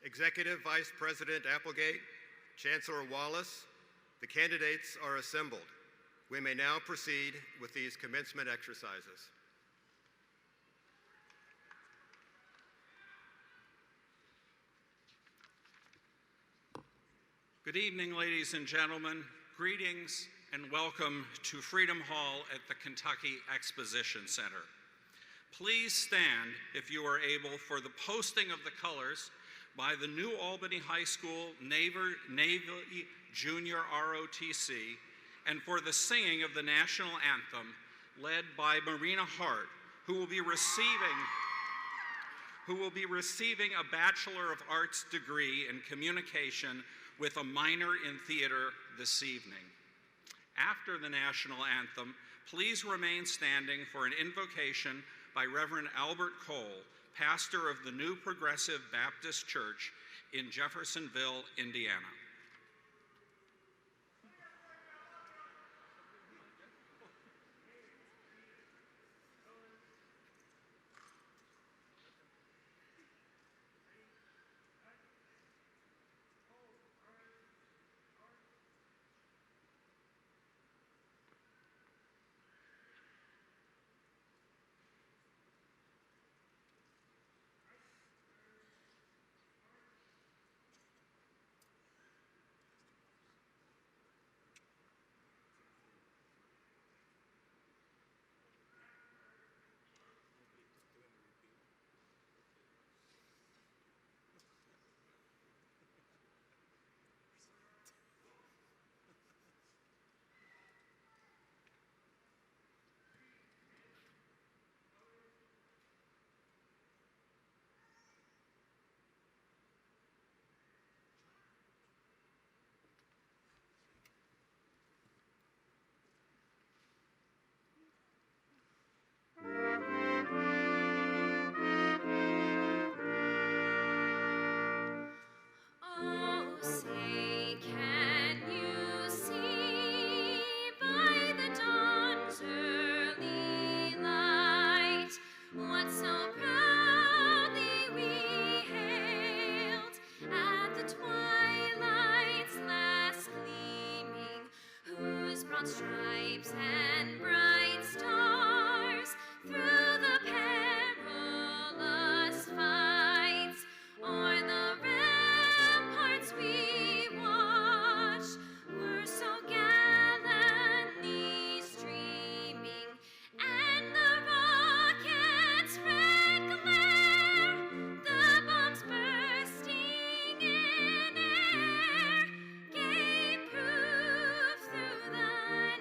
Executive Vice President Applegate, Chancellor Wallace, the candidates are assembled. We may now proceed with these commencement exercises. Good evening, ladies and gentlemen. Greetings and welcome to Freedom Hall at the Kentucky Exposition Center. Please stand, if you are able, for the posting of the colors by the New Albany High School Navy Junior ROTC and for the singing of the national anthem led by Marina Hart, who will be receiving a Bachelor of Arts degree in communication with a minor in theater this evening. After the national anthem, please remain standing for an invocation by Reverend Albert Cole, pastor of the New Progressive Baptist Church in Jeffersonville, Indiana. Stripes and bright stars through the perilous fights, o'er the ramparts we watched, were so gallantly streaming, and the rockets' red glare, the bombs bursting in air, gave proof through the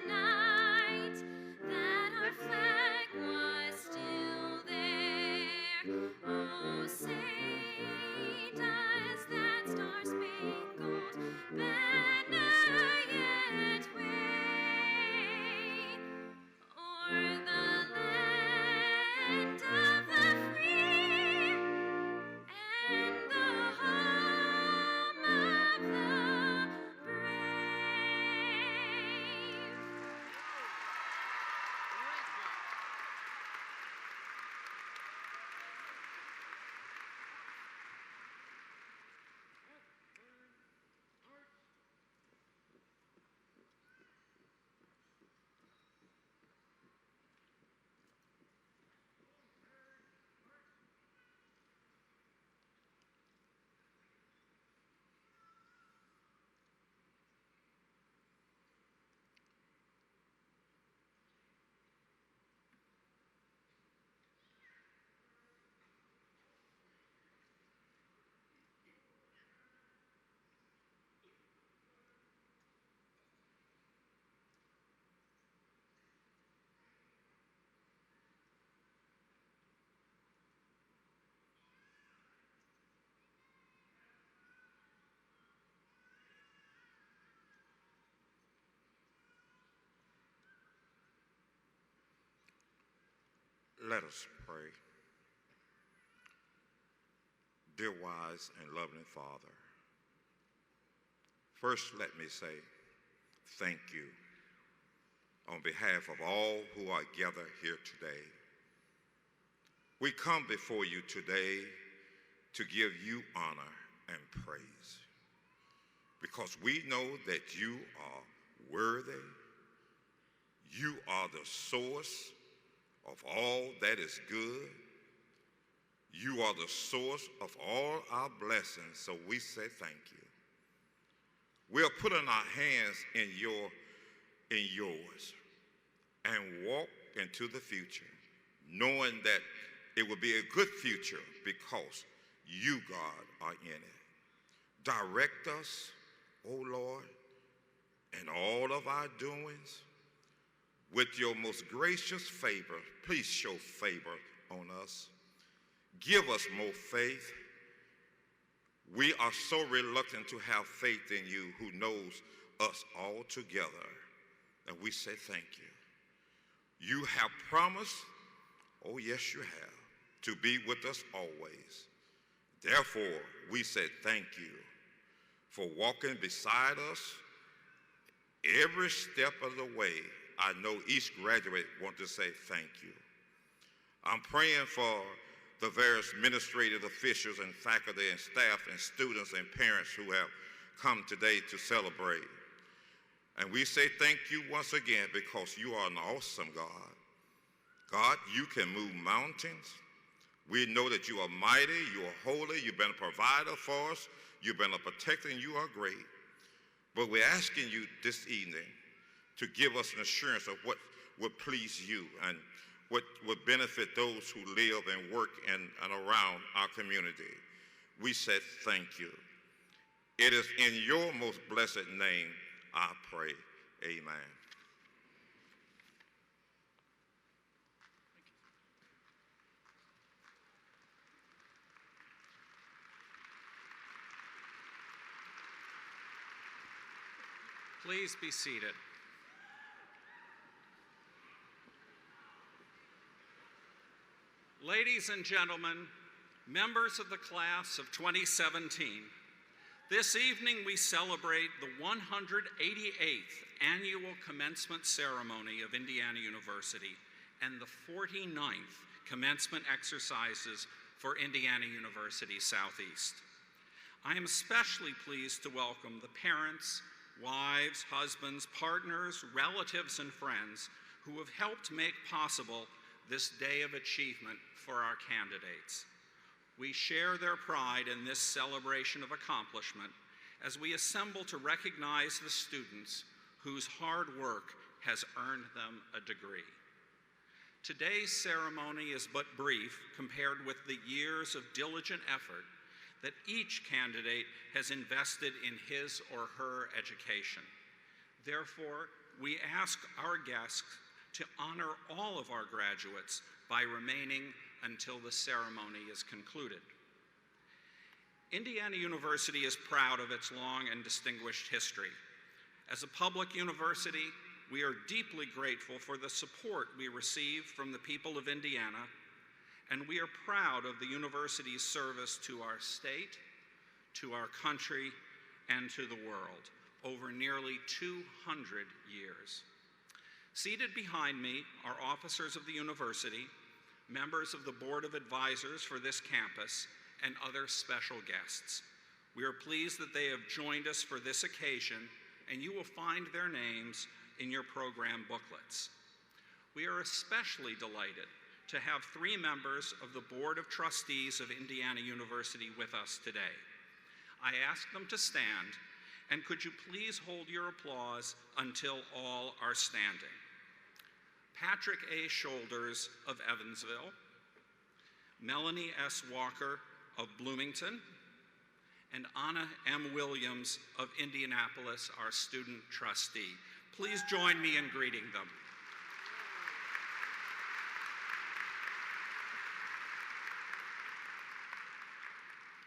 night that our flag was still there. Oh, say does that star-spangled banner yet wave o'er the land of the free and the home of the brave? Let us pray. Dear wise and loving Father, first let me say thank you on behalf of all who are gathered here today. We come before you today to give you honor and praise. Because we know that you are worthy. You are the source of all that is good. You are the source of all our blessings, so we say thank you. We are putting our hands in yours and walk into the future, knowing that it will be a good future because you, God, are in it. Direct us, O Lord, in all of our doings. With your most gracious favor, please show favor on us. Give us more faith. We are so reluctant to have faith in you who knows us all together. And we say thank you. You have promised, oh yes you have, to be with us always. Therefore, we say thank you for walking beside us every step of the way. I know each graduate wants to say thank you. I'm praying for the various administrative officials and faculty and staff and students and parents who have come today to celebrate. And we say thank you once again because you are an awesome God. God, you can move mountains. We know that you are mighty, you are holy, you've been a provider for us, you've been a protector, and you are great. But we're asking you this evening to give us an assurance of what would please you and what would benefit those who live and work in and around our community. We said thank you. It is in your most blessed name I pray. Amen. Please be seated. Ladies and gentlemen, members of the class of 2017, this evening we celebrate the 188th annual commencement ceremony of Indiana University and the 49th commencement exercises for Indiana University Southeast. I am especially pleased to welcome the parents, wives, husbands, partners, relatives, and friends who have helped make possible this day of achievement for our candidates. We share their pride in this celebration of accomplishment as we assemble to recognize the students whose hard work has earned them a degree. Today's ceremony is but brief compared with the years of diligent effort that each candidate has invested in his or her education. Therefore, we ask our guests to honor all of our graduates by remaining until the ceremony is concluded. Indiana University is proud of its long and distinguished history. As a public university, we are deeply grateful for the support we receive from the people of Indiana, and we are proud of the university's service to our state, to our country, and to the world over nearly 200 years. Seated behind me are officers of the university, members of the Board of Advisors for this campus, and other special guests. We are pleased that they have joined us for this occasion, and you will find their names in your program booklets. We are especially delighted to have 3 members of the Board of Trustees of Indiana University with us today. I ask them to stand, and could you please hold your applause until all are standing. Patrick A. Shoulders of Evansville, Melanie S. Walker of Bloomington, and Anna M. Williams of Indianapolis, our student trustee. Please join me in greeting them.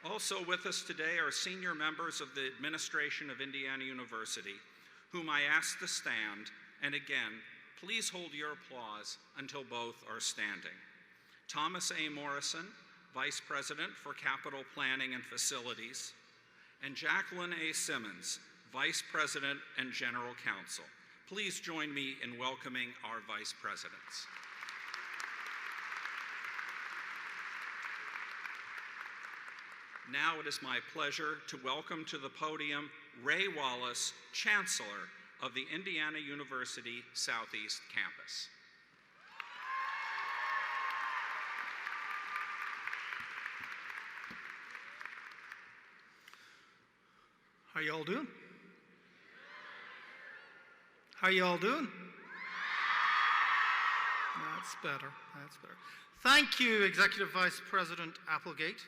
Also with us today are senior members of the administration of Indiana University, whom I ask to stand, and again, please hold your applause until both are standing. Thomas A. Morrison, Vice President for Capital Planning and Facilities, and Jacqueline A. Simmons, Vice President and General Counsel. Please join me in welcoming our Vice Presidents. Now it is my pleasure to welcome to the podium Ray Wallace, Chancellor of the Indiana University Southeast Campus. How y'all doing? How y'all doing? That's better. That's better. Thank you, Executive Vice President Applegate.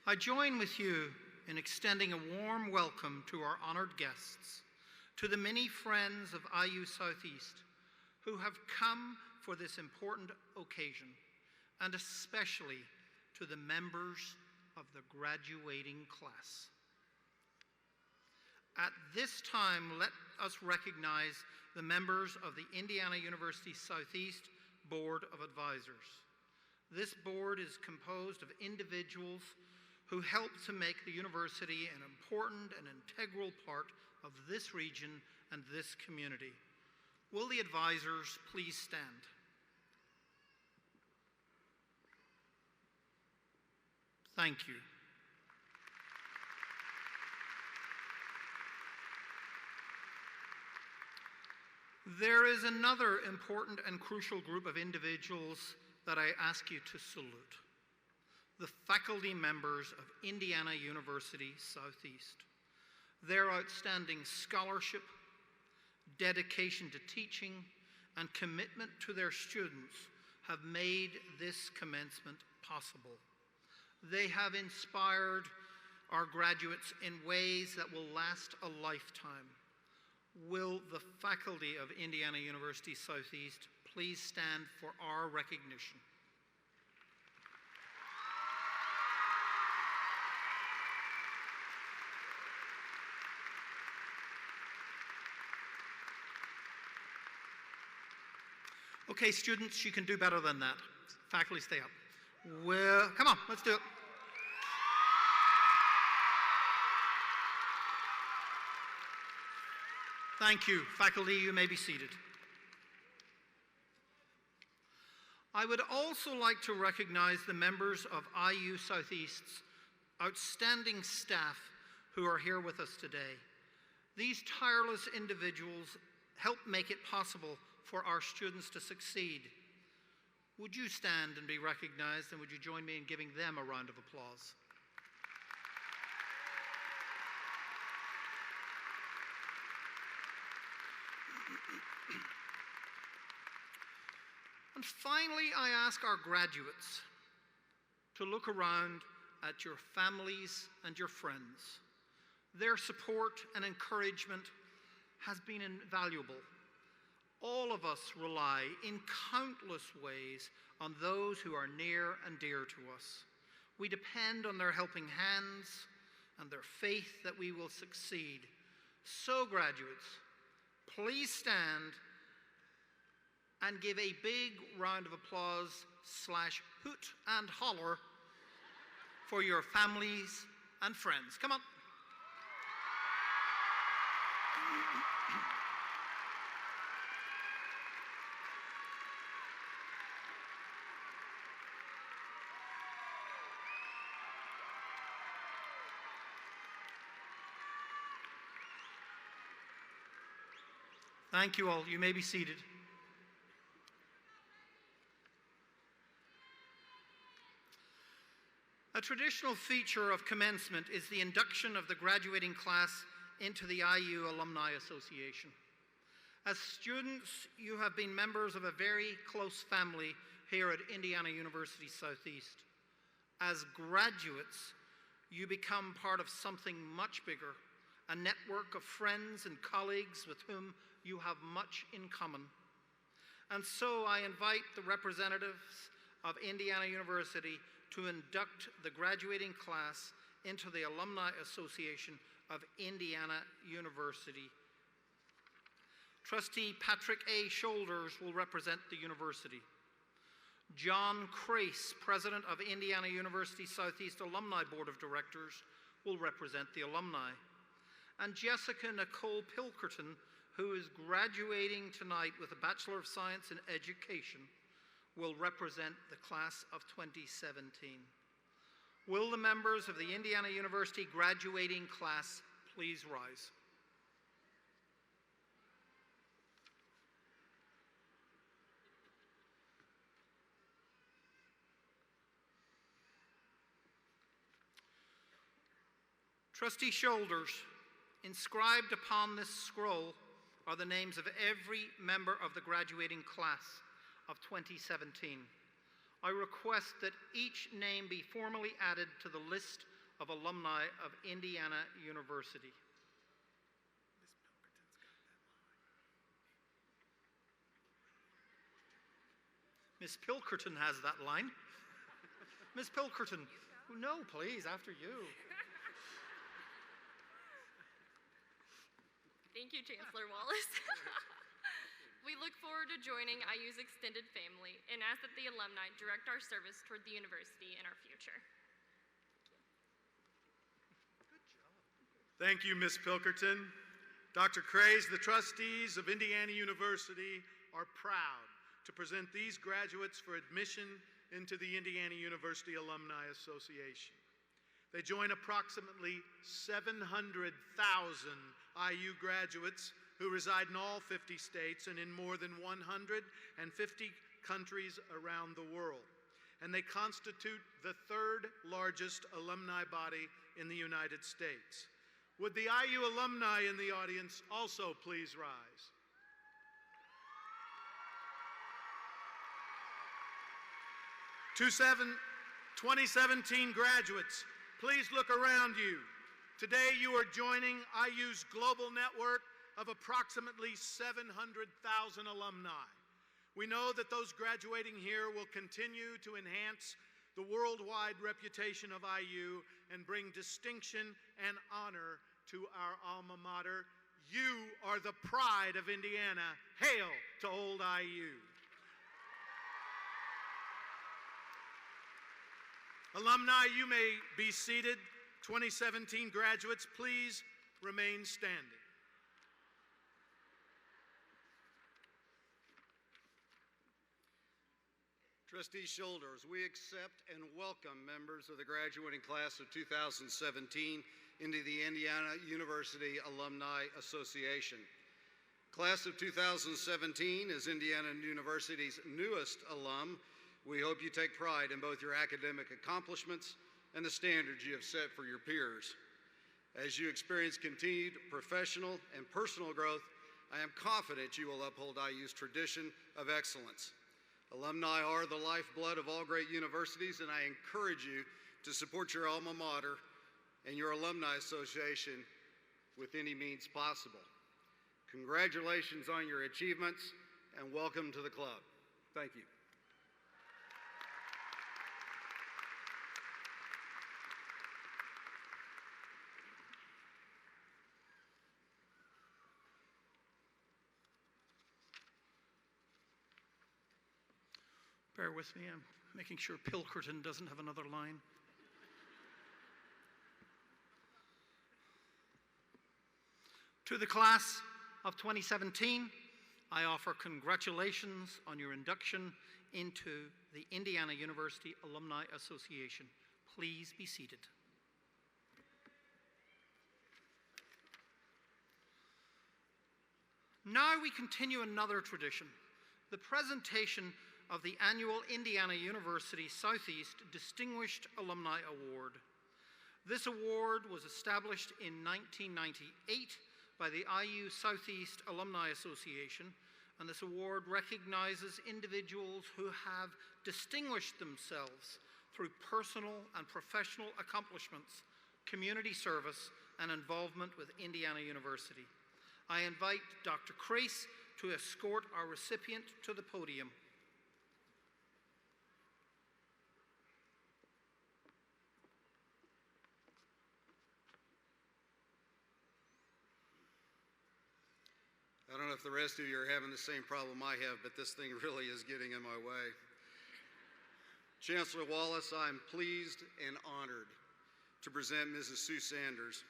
I join with you in extending a warm welcome to our honored guests, to the many friends of IU Southeast who have come for this important occasion, and especially to the members of the graduating class. At this time, let us recognize the members of the Indiana University Southeast Board of Advisors. This board is composed of individuals who help to make the university an important and integral part of this region and this community. Will the advisors please stand? Thank you. There is another important and crucial group of individuals that I ask you to salute: the faculty members of Indiana University Southeast. Their outstanding scholarship, dedication to teaching, and commitment to their students have made this commencement possible. They have inspired our graduates in ways that will last a lifetime. Will the faculty of Indiana University Southeast please stand for our recognition? Okay, students, you can do better than that. Faculty, stay up. Well, come on, let's do it. Thank you. Faculty, you may be seated. I would also like to recognize the members of IU Southeast's outstanding staff who are here with us today. These tireless individuals help make it possible for our students to succeed. Would you stand and be recognized, and would you join me in giving them a round of applause? And finally, I ask our graduates to look around at your families and your friends. Their support and encouragement has been invaluable. All of us rely in countless ways on those who are near and dear to us. We depend on their helping hands and their faith that we will succeed. So, graduates, please stand and give a big round of applause / hoot and holler for your families and friends. Come on. Thank you all. You may be seated. A traditional feature of commencement is the induction of the graduating class into the IU Alumni Association. As students, you have been members of a very close family here at Indiana University Southeast. As graduates, you become part of something much bigger, a network of friends and colleagues with whom you have much in common. And so I invite the representatives of Indiana University to induct the graduating class into the Alumni Association of Indiana University. Trustee Patrick A. Shoulders will represent the university. John Crace, President of Indiana University Southeast Alumni Board of Directors, will represent the alumni. And Jessica Nicole Pilkerton, who is graduating tonight with a Bachelor of Science in Education, will represent the class of 2017. Will the members of the Indiana University graduating class please rise? Trustee Shoulders, inscribed upon this scroll are the names of every member of the graduating class of 2017. I request that each name be formally added to the list of alumni of Indiana University. Miss Pilkerton has that line. Miss Pilkerton, no, please, after you. Thank you, Chancellor Wallace. We look forward to joining IU's extended family and ask that the alumni direct our service toward the university in our future. Thank you, Ms. Pilkerton. Dr. Craze, the trustees of Indiana University are proud to present these graduates for admission into the Indiana University Alumni Association. They join approximately 700,000 IU graduates who reside in all 50 states and in more than 150 countries around the world. And they constitute the third largest alumni body in the United States. Would the IU alumni in the audience also please rise? To 2017 graduates, please look around you. Today you are joining IU's global network of approximately 700,000 alumni. We know that those graduating here will continue to enhance the worldwide reputation of IU and bring distinction and honor to our alma mater. You are the pride of Indiana. Hail to old IU. Alumni, you may be seated. 2017 graduates, please remain standing. Trustee Shoulders, we accept and welcome members of the graduating class of 2017 into the Indiana University Alumni Association. Class of 2017 is Indiana University's newest alum. We hope you take pride in both your academic accomplishments and the standards you have set for your peers. As you experience continued professional and personal growth, I am confident you will uphold IU's tradition of excellence. Alumni are the lifeblood of all great universities, and I encourage you to support your alma mater and your alumni association with any means possible. Congratulations on your achievements, and welcome to the club. Thank you. Bear with me, I'm making sure Pilkerton doesn't have another line. To the class of 2017, I offer congratulations on your induction into the Indiana University Alumni Association. Please be seated. Now we continue another tradition, the presentation of the annual Indiana University Southeast Distinguished Alumni Award. This award was established in 1998 by the IU Southeast Alumni Association, and this award recognizes individuals who have distinguished themselves through personal and professional accomplishments, community service, and involvement with Indiana University. I invite Dr. Crace to escort our recipient to the podium. I don't know if the rest of you are having the same problem I have, but this thing really is getting in my way. Chancellor Wallace, I'm pleased and honored to present Mrs. Sue Sanders.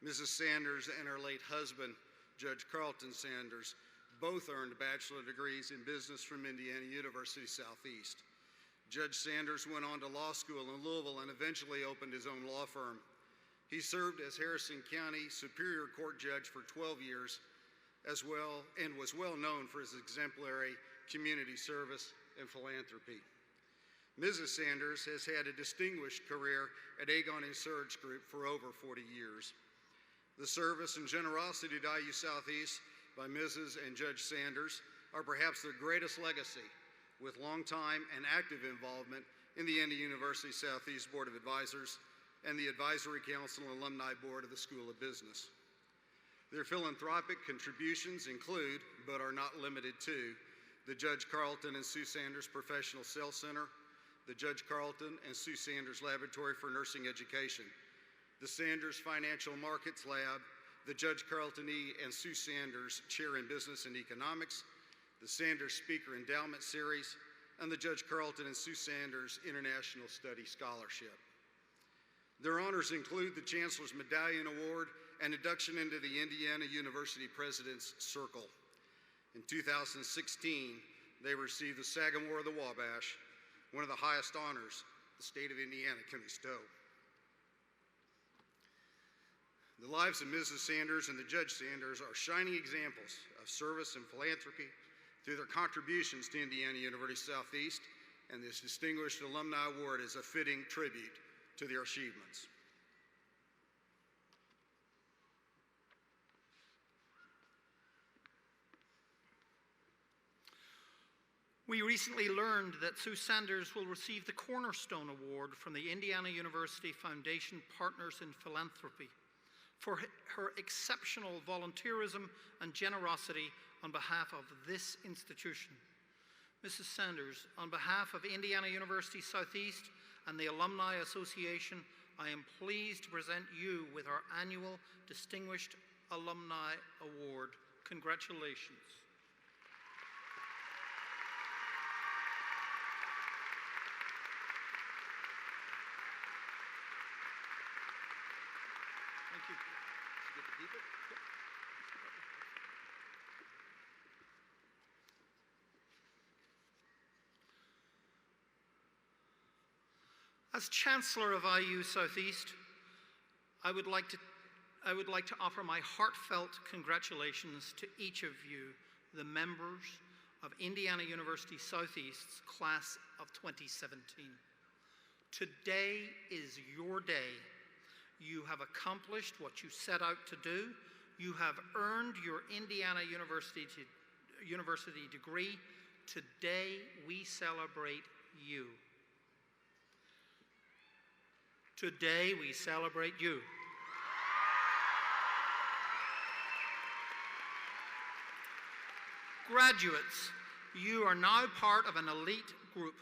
Mrs. Sanders and her late husband, Judge Carlton Sanders, both earned bachelor degrees in business from Indiana University Southeast. Judge Sanders went on to law school in Louisville and eventually opened his own law firm. He served as Harrison County Superior Court Judge for 12 years as well, and was well known for his exemplary community service and philanthropy. Mrs. Sanders has had a distinguished career at Aegon Insurance Group for over 40 years. The service and generosity to IU Southeast by Mrs. and Judge Sanders are perhaps their greatest legacy, with long-time and active involvement in the Indiana University Southeast Board of Advisors and the Advisory Council and Alumni Board of the School of Business. Their philanthropic contributions include, but are not limited to, the Judge Carlton and Sue Sanders Professional Sales Center, the Judge Carlton and Sue Sanders Laboratory for Nursing Education, the Sanders Financial Markets Lab, the Judge Carlton E. and Sue Sanders Chair in Business and Economics, the Sanders Speaker Endowment Series, and the Judge Carlton and Sue Sanders International Study Scholarship. Their honors include the Chancellor's Medallion Award and induction into the Indiana University President's Circle. In 2016, they received the Sagamore of the Wabash, one of the highest honors the state of Indiana can bestow. The lives of Mrs. Sanders and the Judge Sanders are shining examples of service and philanthropy through their contributions to Indiana University Southeast, and this distinguished alumni award is a fitting tribute to their achievements. We recently learned that Sue Sanders will receive the Cornerstone Award from the Indiana University Foundation Partners in Philanthropy for her exceptional volunteerism and generosity on behalf of this institution. Mrs. Sanders, on behalf of Indiana University Southeast and the Alumni Association, I am pleased to present you with our annual Distinguished Alumni Award. Congratulations. Thank you. Did you get to keep it? As Chancellor of IU Southeast, I would like to offer my heartfelt congratulations to each of you, the members of Indiana University Southeast's class of 2017. Today is your day. You have accomplished what you set out to do. You have earned your Indiana University degree. Today we celebrate you. Today we celebrate you. Graduates, you are now part of an elite group.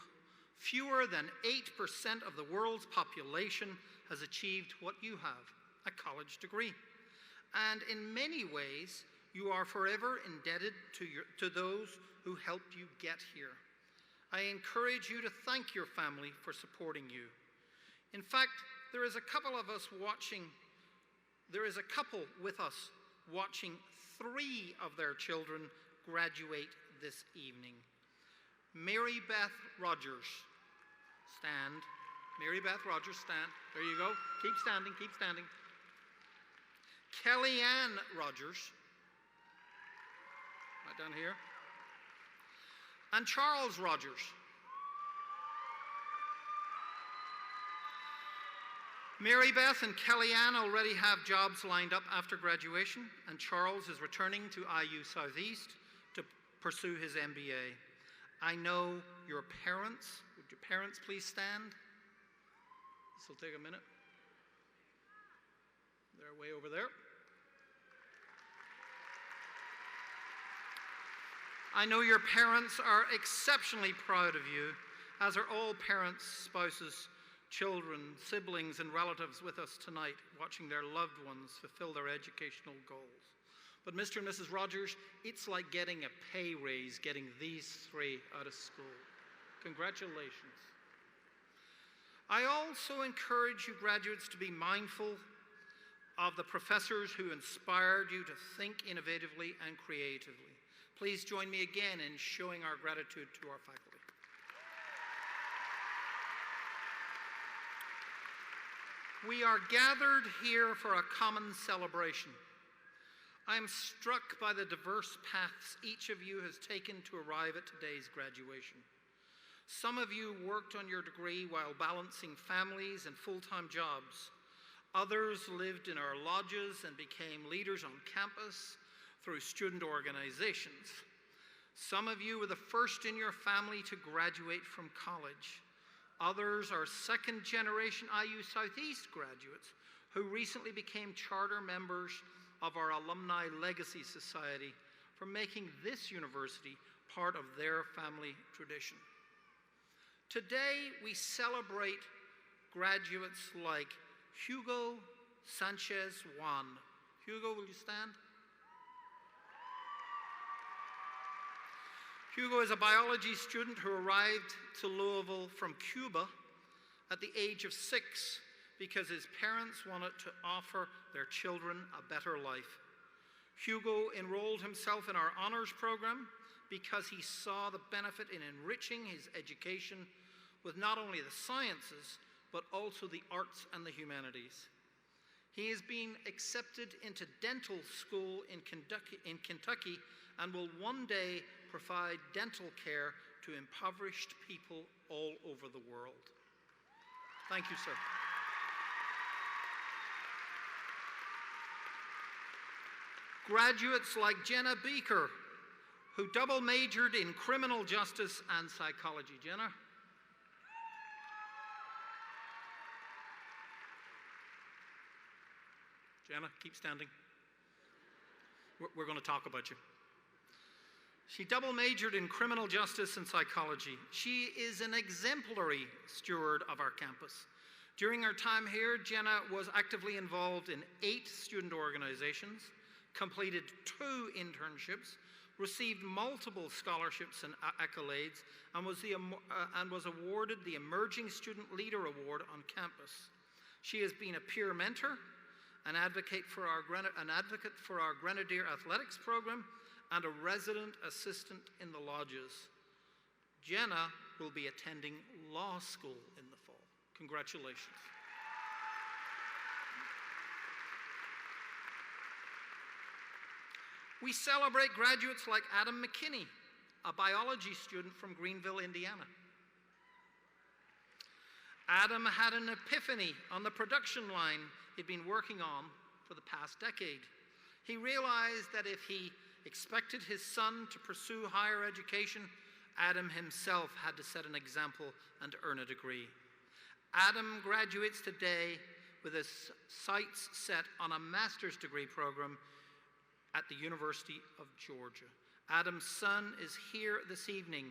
Fewer than 8% of the world's population has achieved what you have, a college degree. And in many ways, you are forever indebted to those who helped you get here. I encourage you to thank your family for supporting you. In fact, there is a couple with us watching 3 of their children graduate this evening. Mary Beth Rogers, stand. Mary Beth Rogers, stand. There you go. Keep standing, keep standing. Kellyanne Rogers, right down here. And Charles Rogers. Mary Beth and Kellyanne already have jobs lined up after graduation, and Charles is returning to IU Southeast to pursue his MBA. I know your parents. Would your parents please stand? This will take a minute. They're way over there. I know your parents are exceptionally proud of you, as are all parents, spouses, children, siblings, and relatives with us tonight, watching their loved ones fulfill their educational goals. But Mr. and Mrs. Rogers, it's like getting a pay raise getting these 3 out of school. Congratulations. I also encourage you graduates to be mindful of the professors who inspired you to think innovatively and creatively. Please join me again in showing our gratitude to our faculty. We are gathered here for a common celebration. I am struck by the diverse paths each of you has taken to arrive at today's graduation. Some of you worked on your degree while balancing families and full-time jobs. Others lived in our lodges and became leaders on campus through student organizations. Some of you were the first in your family to graduate from college. Others are second-generation IU Southeast graduates who recently became charter members of our Alumni Legacy Society for making this university part of their family tradition. Today, we celebrate graduates like Hugo Sanchez Juan. Hugo, will you stand? Hugo is a biology student who arrived to Louisville from Cuba at the age of 6 because his parents wanted to offer their children a better life. Hugo enrolled himself in our honors program because he saw the benefit in enriching his education with not only the sciences, but also the arts and the humanities. He is being accepted into dental school in Kentucky and will one day provide dental care to impoverished people all over the world. Thank you, sir. Graduates like Jenna Beaker, who double majored in criminal justice and psychology. Jenna? Jenna, keep standing. We're going to talk about you. She double majored in criminal justice and psychology. She is an exemplary steward of our campus. During her time here, Jenna was actively involved in 8 student organizations, completed 2 internships, received multiple scholarships and accolades, and was awarded the Emerging Student Leader Award on campus. She has been a peer mentor, an advocate for our Grenadier Athletics program, and a resident assistant in the lodges. Jenna will be attending law school in the fall. Congratulations. We celebrate graduates like Adam McKinney, a biology student from Greenville, Indiana. Adam had an epiphany on the production line he'd been working on for the past decade. He realized that if he expected his son to pursue higher education, Adam himself had to set an example and earn a degree. Adam graduates today with his sights set on a master's degree program at the University of Georgia. Adam's son is here this evening.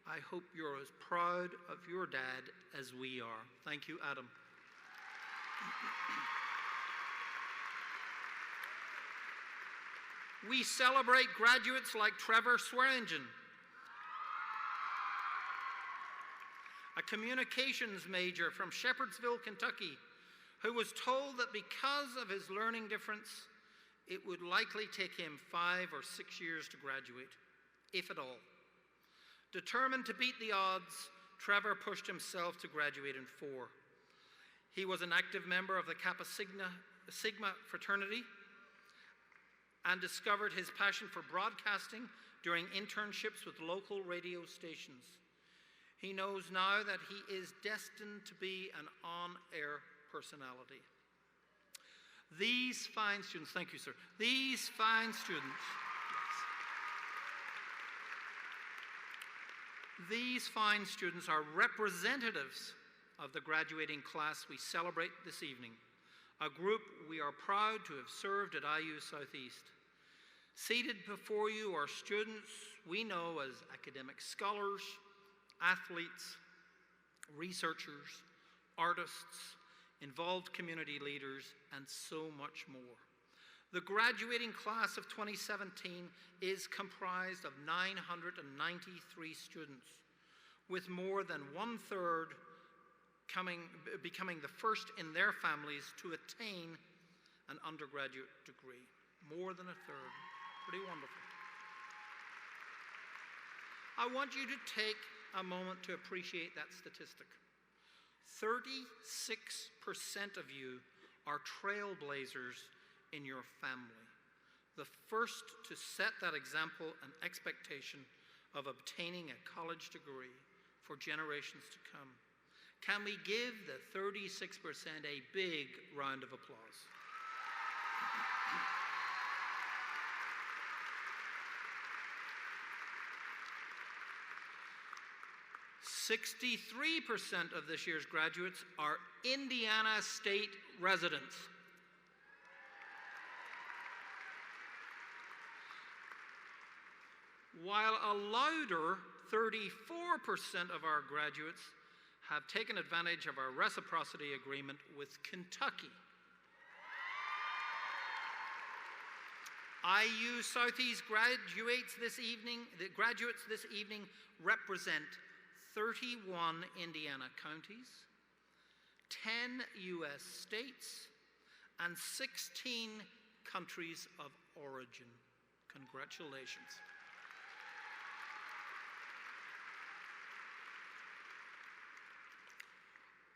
I hope you're as proud of your dad as we are. Thank you, Adam. We celebrate graduates like Trevor Swearingen, a communications major from Shepherdsville, Kentucky, who was told that because of his learning difference, it would likely take him 5 or 6 years to graduate, if at all. Determined to beat the odds, Trevor pushed himself to graduate in 4. He was an active member of the Kappa Sigma fraternity and discovered his passion for broadcasting during internships with local radio stations. He knows now that he is destined to be an on-air personality. These fine students, thank you, sir. These fine students, these fine students are representatives of the graduating class we celebrate this evening, a group we are proud to have served at IU Southeast. Seated before you are students we know as academic scholars, athletes, researchers, artists, involved community leaders, and so much more. The graduating class of 2017 is comprised of 993 students, with more than 1/3 becoming the first in their families to attain an undergraduate degree. More than 1/3. Pretty wonderful. I want you to take a moment to appreciate that statistic. 36% of you are trailblazers in your family, the first to set that example and expectation of obtaining a college degree for generations to come. Can we give the 36% a big round of applause? (63% of this year's graduates are Indiana State residents. While a louder 34% of our graduates have taken advantage of our reciprocity agreement with Kentucky. IU Southeast graduates this evening represent 31 Indiana counties, 10 U.S. states, and 16 countries of origin. Congratulations.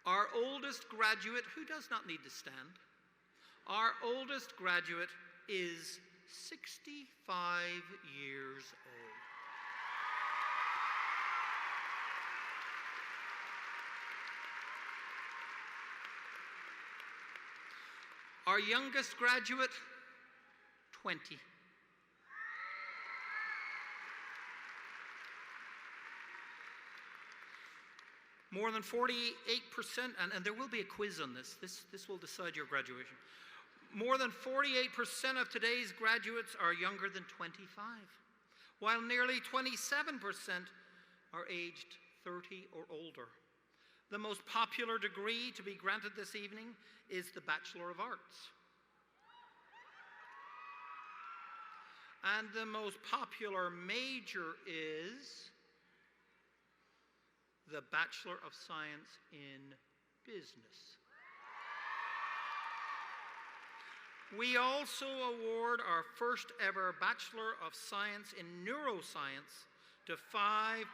Our oldest graduate, who does not need to stand, our oldest graduate is 65 years old. Our youngest graduate, 20. More than 48%, and there will be a quiz on this. This will decide your graduation. More than 48% of today's graduates are younger than 25, while nearly 27% are aged 30 or older. The most popular degree to be granted this evening is the Bachelor of Arts. And the most popular major is the Bachelor of Science in Business. We also award our first ever Bachelor of Science in Neuroscience to 5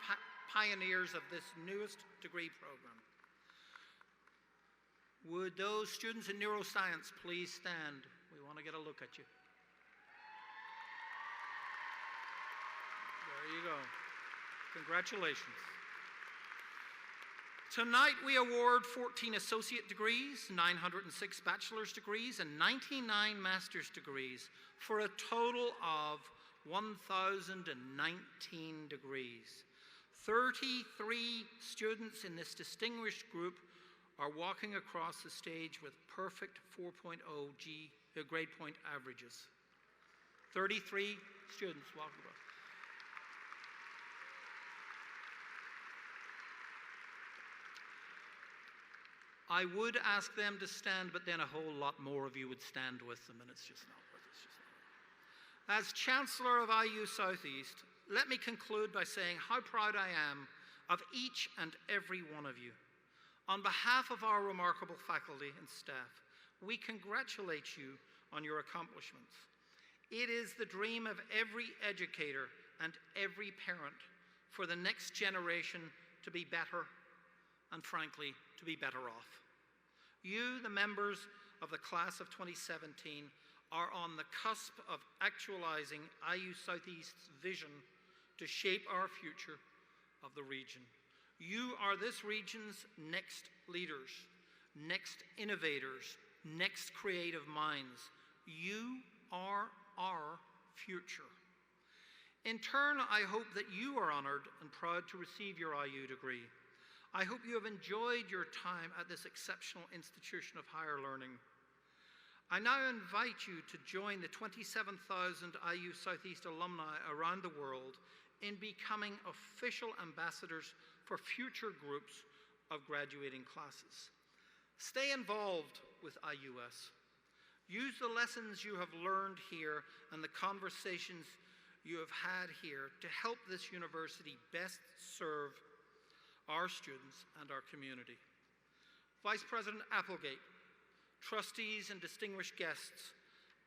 pioneers of this newest degree program. Would those students in neuroscience please stand? We want to get a look at you. There you go. Congratulations. Tonight we award 14 associate degrees, 906 bachelor's degrees, and 99 master's degrees for a total of 1,019 degrees. 33 students in this distinguished group are walking across the stage with perfect 4.0 grade point averages. 33 students walking across. I would ask them to stand, but then a whole lot more of you would stand with them, and it's just not worth it. It's just not worth it. As Chancellor of IU Southeast, let me conclude by saying how proud I am of each and every one of you. On behalf of our remarkable faculty and staff, we congratulate you on your accomplishments. It is the dream of every educator and every parent for the next generation to be better and, frankly, to be better off. You, the members of the class of 2017, are on the cusp of actualizing IU Southeast's vision to shape our future of the region. You are this region's next leaders, next innovators, next creative minds. You are our future. In turn, I hope that you are honored and proud to receive your IU degree. I hope you have enjoyed your time at this exceptional institution of higher learning. I now invite you to join the 27,000 IU Southeast alumni around the world in becoming official ambassadors for future groups of graduating classes. Stay involved with IUS. Use the lessons you have learned here and the conversations you have had here to help this university best serve our students and our community. Vice President Applegate, trustees and distinguished guests,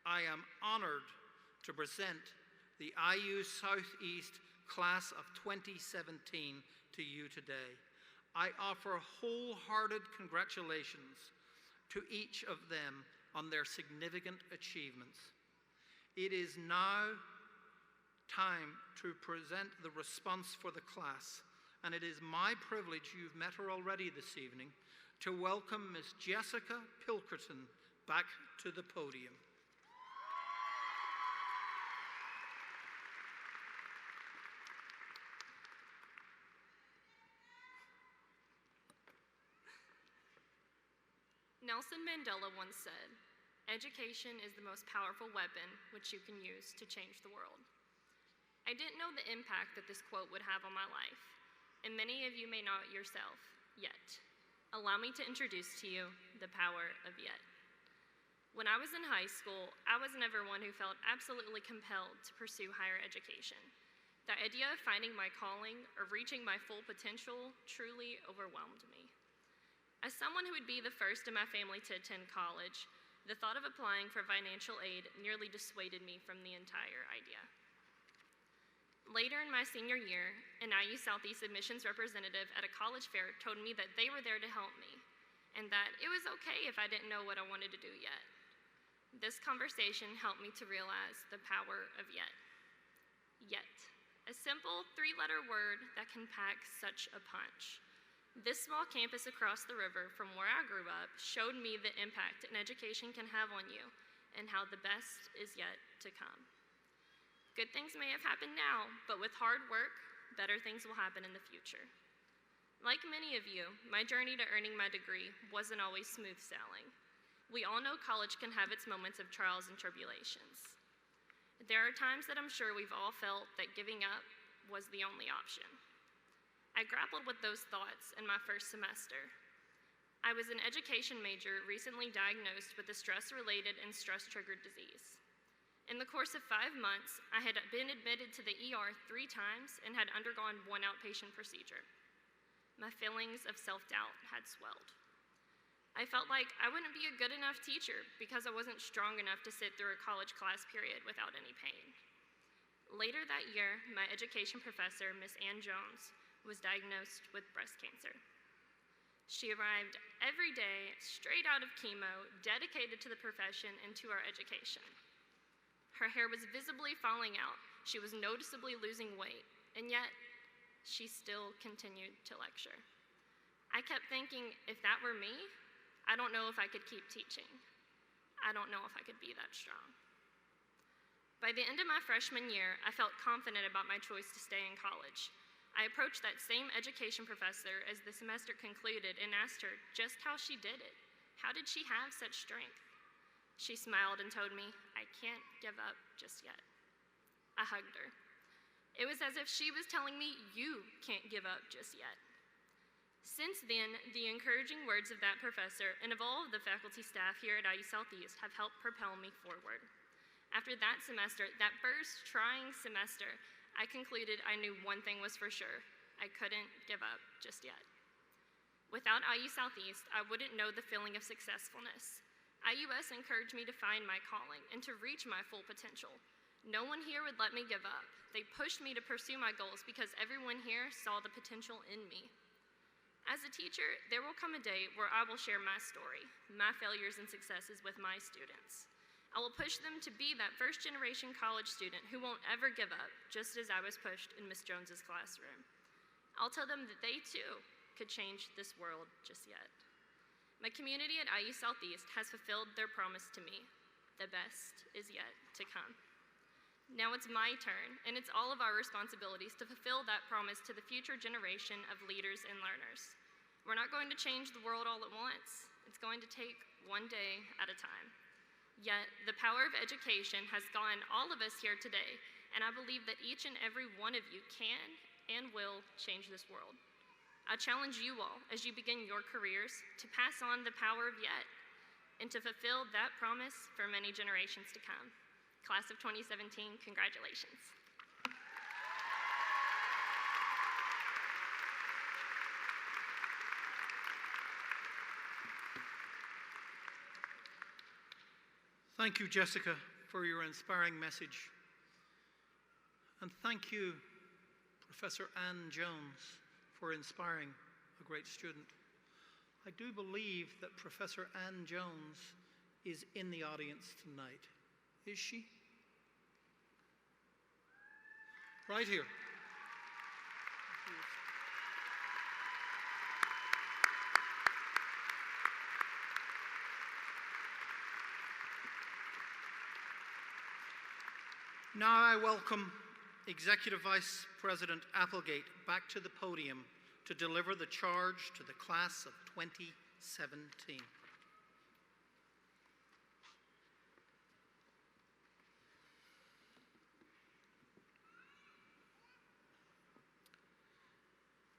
I am honored to present the IU Southeast Class of 2017 to you today. I offer wholehearted congratulations to each of them on their significant achievements. It is now time to present the response for the class, and it is my privilege, you've met her already this evening, to welcome Miss Jessica Pilkerton back to the podium. Nelson Mandela once said, "Education is the most powerful weapon which you can use to change the world." I didn't know the impact that this quote would have on my life, and many of you may not yourself yet. Allow me to introduce to you the power of yet. When I was in high school, I was never one who felt absolutely compelled to pursue higher education. The idea of finding my calling or reaching my full potential truly overwhelmed me. As someone who would be the first in my family to attend college, the thought of applying for financial aid nearly dissuaded me from the entire idea. Later in my senior year, an IU Southeast admissions representative at a college fair told me that they were there to help me, and that it was okay if I didn't know what I wanted to do yet. This conversation helped me to realize the power of yet. Yet, a simple three-letter word that can pack such a punch. This small campus across the river from where I grew up showed me the impact an education can have on you and how the best is yet to come. Good things may have happened now, but with hard work, better things will happen in the future. Like many of you, my journey to earning my degree wasn't always smooth sailing. We all know college can have its moments of trials and tribulations. There are times that I'm sure we've all felt that giving up was the only option. I grappled with those thoughts in my first semester. I was an education major recently diagnosed with a stress-related and stress-triggered disease. In the course of 5 months, I had been admitted to the ER 3 times and had undergone 1 outpatient procedure. My feelings of self-doubt had swelled. I felt like I wouldn't be a good enough teacher because I wasn't strong enough to sit through a college class period without any pain. Later that year, my education professor, Miss Ann Jones, was diagnosed with breast cancer. She arrived every day, straight out of chemo, dedicated to the profession and to our education. Her hair was visibly falling out, she was noticeably losing weight, and yet, she still continued to lecture. I kept thinking, if that were me, I don't know if I could keep teaching. I don't know if I could be that strong. By the end of my freshman year, I felt confident about my choice to stay in college. I approached that same education professor as the semester concluded and asked her just how she did it. How did she have such strength? She smiled and told me, "I can't give up just yet." I hugged her. It was as if she was telling me, "You can't give up just yet." Since then, the encouraging words of that professor and of all of the faculty staff here at IU Southeast have helped propel me forward. After that semester, that first trying semester, I concluded I knew one thing was for sure. I couldn't give up just yet. Without IU Southeast, I wouldn't know the feeling of successfulness. IUS encouraged me to find my calling and to reach my full potential. No one here would let me give up. They pushed me to pursue my goals because everyone here saw the potential in me. As a teacher, there will come a day where I will share my story, my failures and successes with my students. I will push them to be that first-generation college student who won't ever give up, just as I was pushed in Miss Jones's classroom. I'll tell them that they, too, could change this world just yet. My community at IU Southeast has fulfilled their promise to me. The best is yet to come. Now it's my turn, and it's all of our responsibilities to fulfill that promise to the future generation of leaders and learners. We're not going to change the world all at once. It's going to take one day at a time. Yet, the power of education has gotten all of us here today, and I believe that each and every one of you can and will change this world. I challenge you all, as you begin your careers, to pass on the power of yet, and to fulfill that promise for many generations to come. Class of 2017, congratulations. Thank you, Jessica, for your inspiring message. And thank you, Professor Ann Jones, for inspiring a great student. I do believe that Professor Ann Jones is in the audience tonight. Is she? Right here. Now I welcome Executive Vice President Applegate back to the podium to deliver the charge to the class of 2017.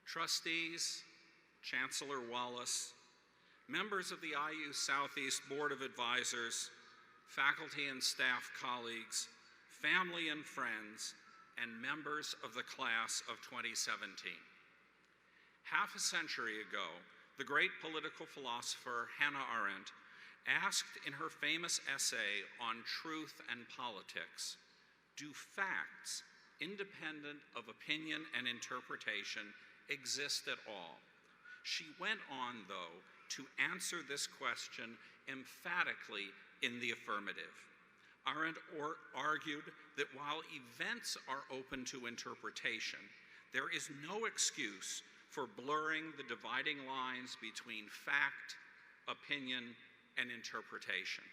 Trustees, Chancellor Wallace, members of the IU Southeast Board of Advisors, faculty and staff colleagues, family and friends, and members of the class of 2017. Half a century ago, the great political philosopher Hannah Arendt asked in her famous essay on truth and politics, "Do facts, independent of opinion and interpretation, exist at all?" She went on, though, to answer this question emphatically in the affirmative. Arendt argued that while events are open to interpretation, there is no excuse for blurring the dividing lines between fact, opinion, and interpretation.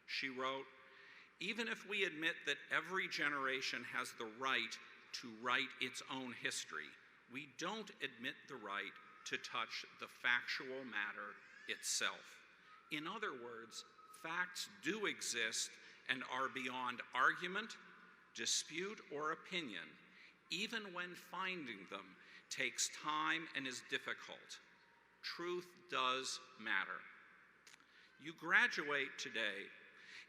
She wrote, "Even if we admit that every generation has the right to write its own history, we don't admit the right to touch the factual matter itself. In other words, facts do exist and are beyond argument, dispute, or opinion, even when finding them takes time and is difficult. Truth does matter." You graduate today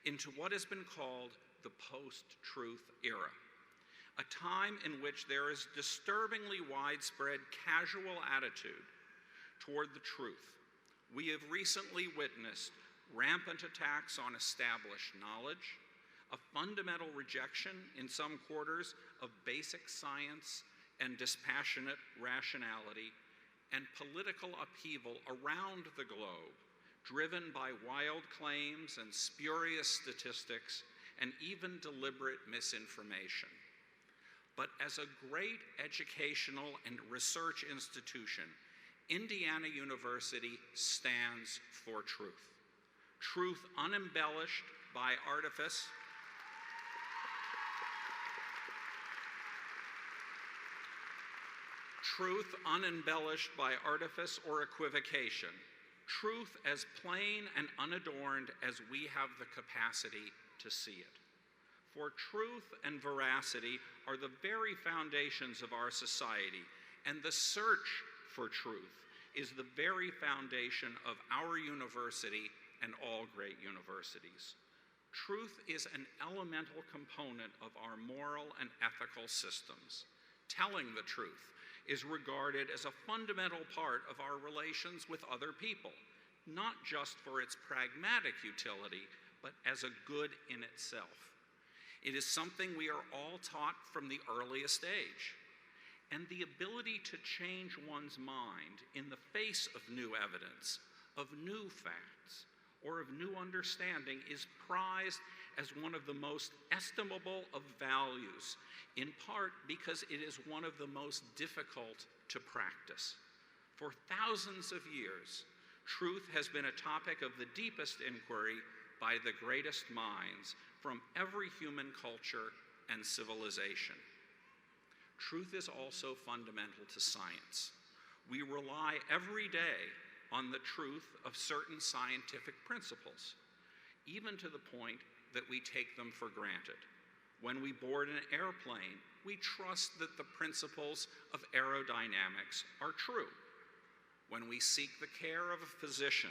into what has been called the post-truth era, a time in which there is disturbingly widespread casual attitude toward the truth. We have recently witnessed rampant attacks on established knowledge, a fundamental rejection in some quarters of basic science and dispassionate rationality, and political upheaval around the globe, driven by wild claims and spurious statistics and even deliberate misinformation. But as a great educational and research institution, Indiana University stands for truth. Truth unembellished by artifice, truth unembellished by artifice or equivocation, truth as plain and unadorned as we have the capacity to see it. For truth and veracity are the very foundations of our society, and the search for truth is the very foundation of our university and all great universities. Truth is an elemental component of our moral and ethical systems. Telling the truth is regarded as a fundamental part of our relations with other people, not just for its pragmatic utility, but as a good in itself. It is something we are all taught from the earliest age. And the ability to change one's mind in the face of new evidence, of new facts, or of new understanding is prized as one of the most estimable of values, in part because it is one of the most difficult to practice. For thousands of years, truth has been a topic of the deepest inquiry by the greatest minds from every human culture and civilization. Truth is also fundamental to science. We rely every day on the truth of certain scientific principles, even to the point that we take them for granted. When we board an airplane, we trust that the principles of aerodynamics are true. When we seek the care of a physician,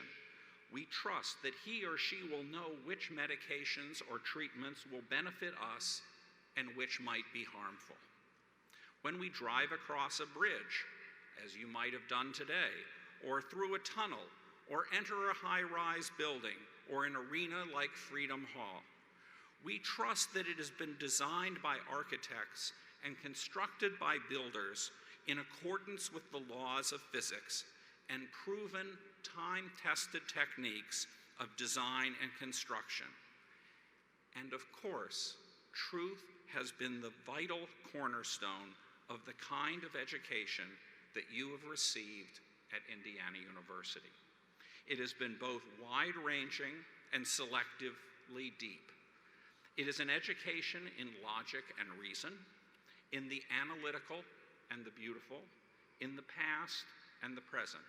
we trust that he or she will know which medications or treatments will benefit us and which might be harmful. When we drive across a bridge, as you might have done today, or through a tunnel, or enter a high-rise building, or an arena like Freedom Hall, we trust that it has been designed by architects and constructed by builders in accordance with the laws of physics and proven, time-tested techniques of design and construction. And of course, truth has been the vital cornerstone of the kind of education that you have received at Indiana University. It has been both wide-ranging and selectively deep. It is an education in logic and reason, in the analytical and the beautiful, in the past and the present.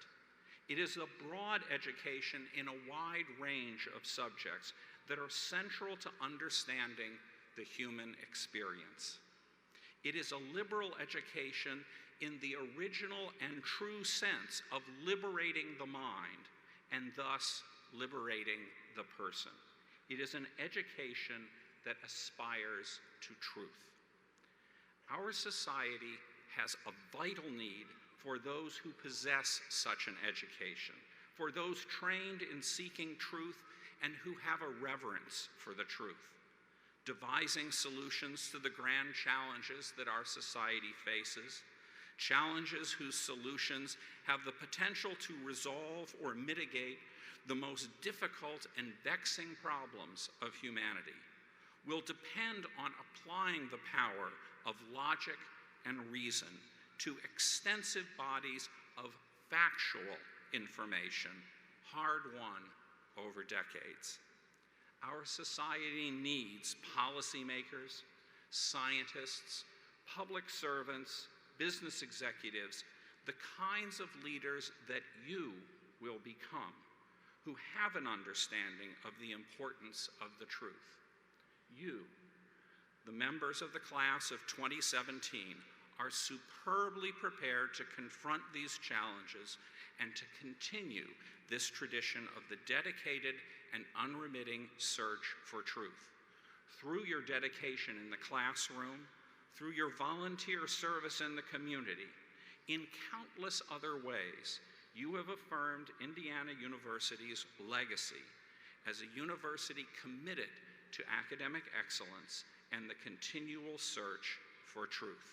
It is a broad education in a wide range of subjects that are central to understanding the human experience. It is a liberal education in the original and true sense of liberating the mind and thus liberating the person. It is an education that aspires to truth. Our society has a vital need for those who possess such an education, for those trained in seeking truth and who have a reverence for the truth, devising solutions to the grand challenges that our society faces, challenges whose solutions have the potential to resolve or mitigate the most difficult and vexing problems of humanity, will depend on applying the power of logic and reason to extensive bodies of factual information, hard-won over decades. Our society needs policymakers, scientists, public servants, business executives, the kinds of leaders that you will become, who have an understanding of the importance of the truth. You, the members of the class of 2017, are superbly prepared to confront these challenges and to continue this tradition of the dedicated and unremitting search for truth. Through your dedication in the classroom, through your volunteer service in the community, in countless other ways, you have affirmed Indiana University's legacy as a university committed to academic excellence and the continual search for truth.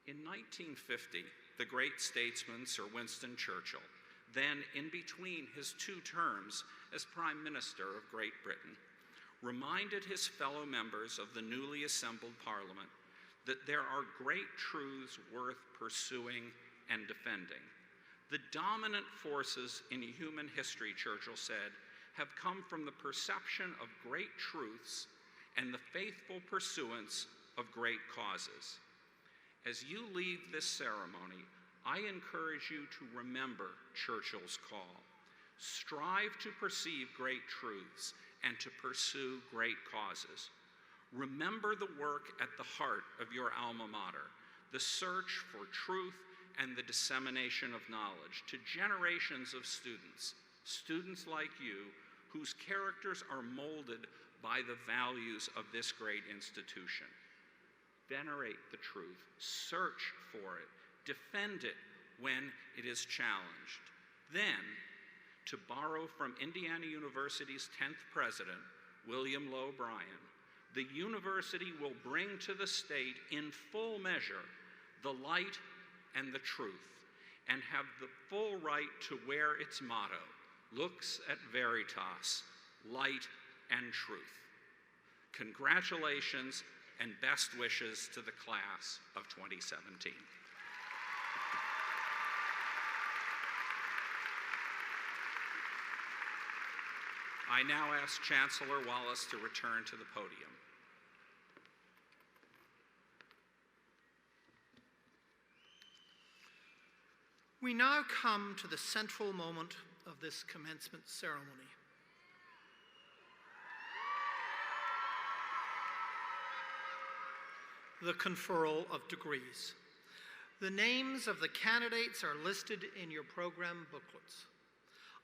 In 1950, the great statesman Sir Winston Churchill, then in between his 2 terms as Prime Minister of Great Britain, reminded his fellow members of the newly assembled Parliament that there are great truths worth pursuing and defending. The dominant forces in human history, Churchill said, have come from the perception of great truths and the faithful pursuance of great causes. As you leave this ceremony, I encourage you to remember Churchill's call. Strive to perceive great truths and to pursue great causes. Remember the work at the heart of your alma mater, the search for truth and the dissemination of knowledge to generations of students like you, whose characters are molded by the values of this great institution. Venerate the truth, search for it, defend it when it is challenged. Then, to borrow from Indiana University's 10th president, William Lowe Bryan, the university will bring to the state in full measure the light and the truth, and have the full right to wear its motto, Lux et Veritas, light and truth. Congratulations and best wishes to the class of 2017. I now ask Chancellor Wallace to return to the podium. We now come to the central moment of this commencement ceremony. The conferral of degrees. The names of the candidates are listed in your program booklets.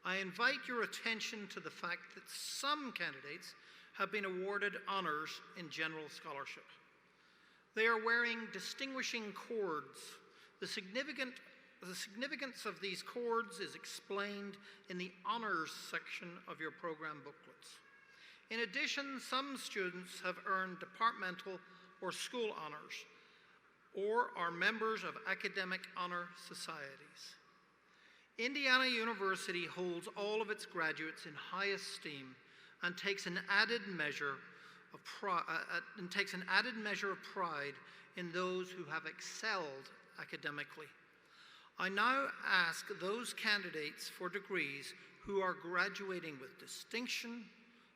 I invite your attention to the fact that some candidates have been awarded honors in general scholarship. They are wearing distinguishing cords. The significance of these cords is explained in the honors section of your program booklets. In addition, some students have earned departmental or school honors, or are members of academic honor societies. Indiana University holds all of its graduates in high esteem and takes an added measure of pride in those who have excelled academically. I now ask those candidates for degrees who are graduating with distinction,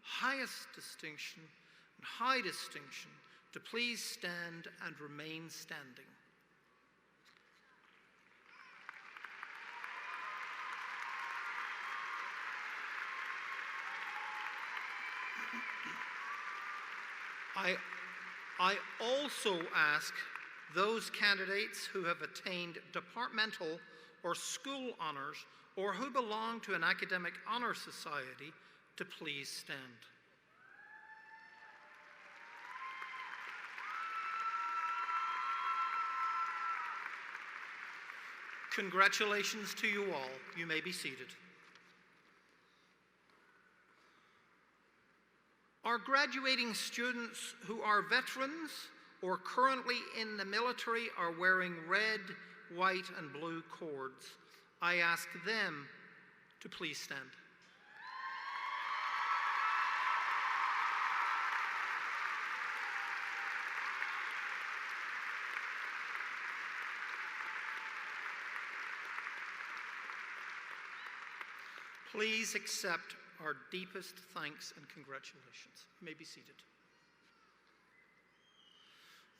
highest distinction, and high distinction to please stand and remain standing. I also ask those candidates who have attained departmental or school honors or who belong to an academic honor society to please stand. Congratulations to you all. You may be seated. Our graduating students who are veterans or currently in the military are wearing red, white, and blue cords. I ask them to please stand. Please accept our deepest thanks and congratulations. You may be seated.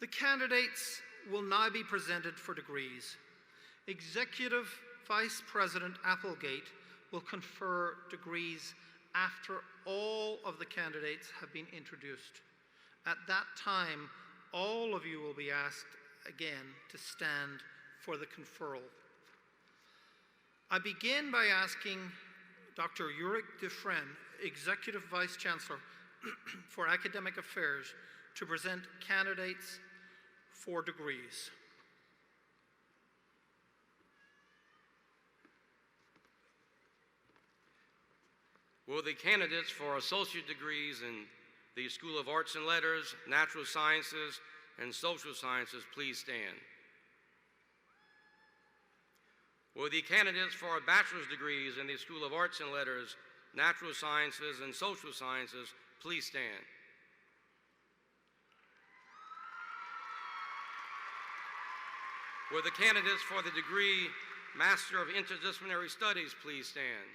The candidates will now be presented for degrees. Executive Vice President Applegate will confer degrees after all of the candidates have been introduced. At that time, all of you will be asked again to stand for the conferral. I begin by asking Dr. Ulrich Dufresne, Executive Vice Chancellor for Academic Affairs, to present candidates for degrees. Will the candidates for associate degrees in the School of Arts and Letters, Natural Sciences, and Social Sciences please stand? Will the candidates for bachelor's degrees in the School of Arts and Letters, Natural Sciences, and Social Sciences please stand? Will the candidates for the degree Master of Interdisciplinary Studies please stand?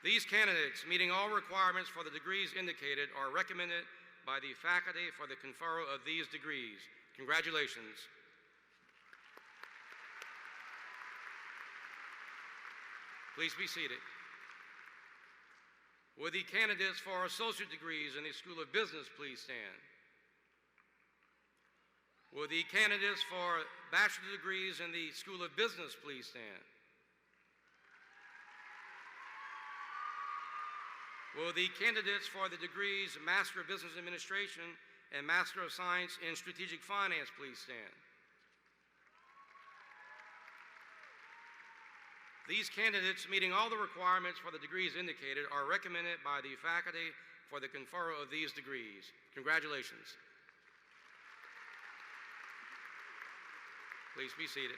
These candidates, meeting all requirements for the degrees indicated, are recommended by the faculty for the conferral of these degrees. Congratulations. Please be seated. Will the candidates for associate degrees in the School of Business please stand? Will the candidates for bachelor's degrees in the School of Business please stand? Will the candidates for the degrees Master of Business Administration and Master of Science in Strategic Finance please stand? These candidates, meeting all the requirements for the degrees indicated, are recommended by the faculty for the conferral of these degrees. Congratulations. Please be seated.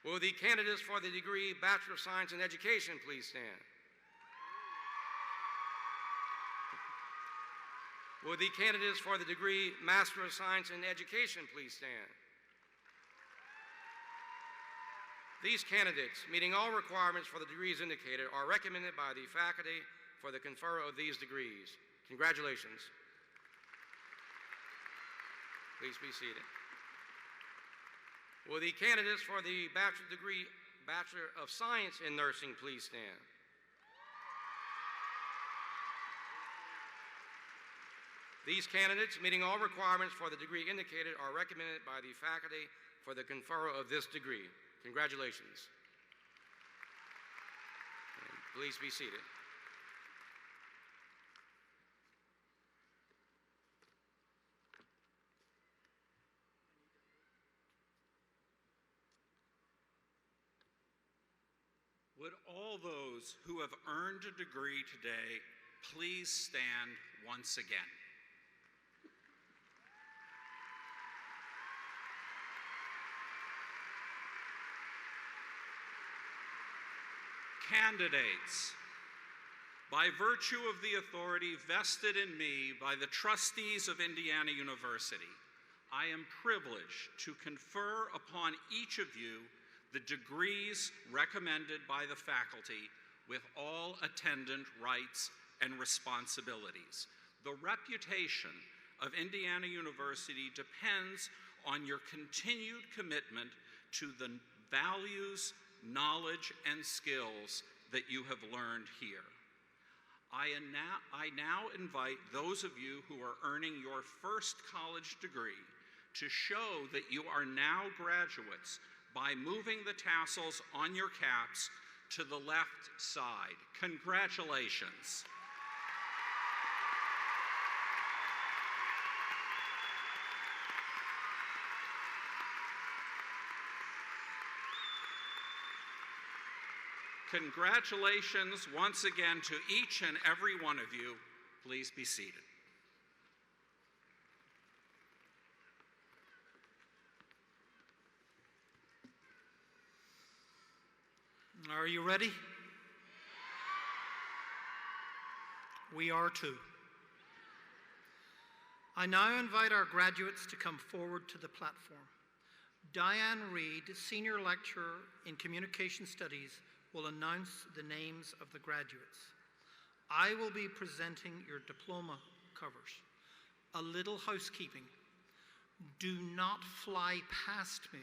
Will the candidates for the degree Bachelor of Science in Education please stand? Will the candidates for the degree Master of Science in Education please stand? These candidates, meeting all requirements for the degrees indicated, are recommended by the faculty for the conferral of these degrees. Congratulations. Please be seated. Will the candidates for the bachelor degree Bachelor of Science in Nursing please stand? These candidates, meeting all requirements for the degree indicated, are recommended by the faculty for the conferral of this degree. Congratulations. And please be seated. Would all those who have earned a degree today please stand once again? Candidates, by virtue of the authority vested in me by the trustees of Indiana University, I am privileged to confer upon each of you the degrees recommended by the faculty with all attendant rights and responsibilities. The reputation of Indiana University depends on your continued commitment to the values, knowledge, and skills that you have learned here. I now invite those of you who are earning your first college degree to show that you are now graduates by moving the tassels on your caps to the left side. Congratulations. Congratulations once again to each and every one of you. Please be seated. Are you ready? We are too. I now invite our graduates to come forward to the platform. Diane Reed, Senior Lecturer in Communication Studies, will announce the names of the graduates. I will be presenting your diploma covers. A little housekeeping. Do not fly past me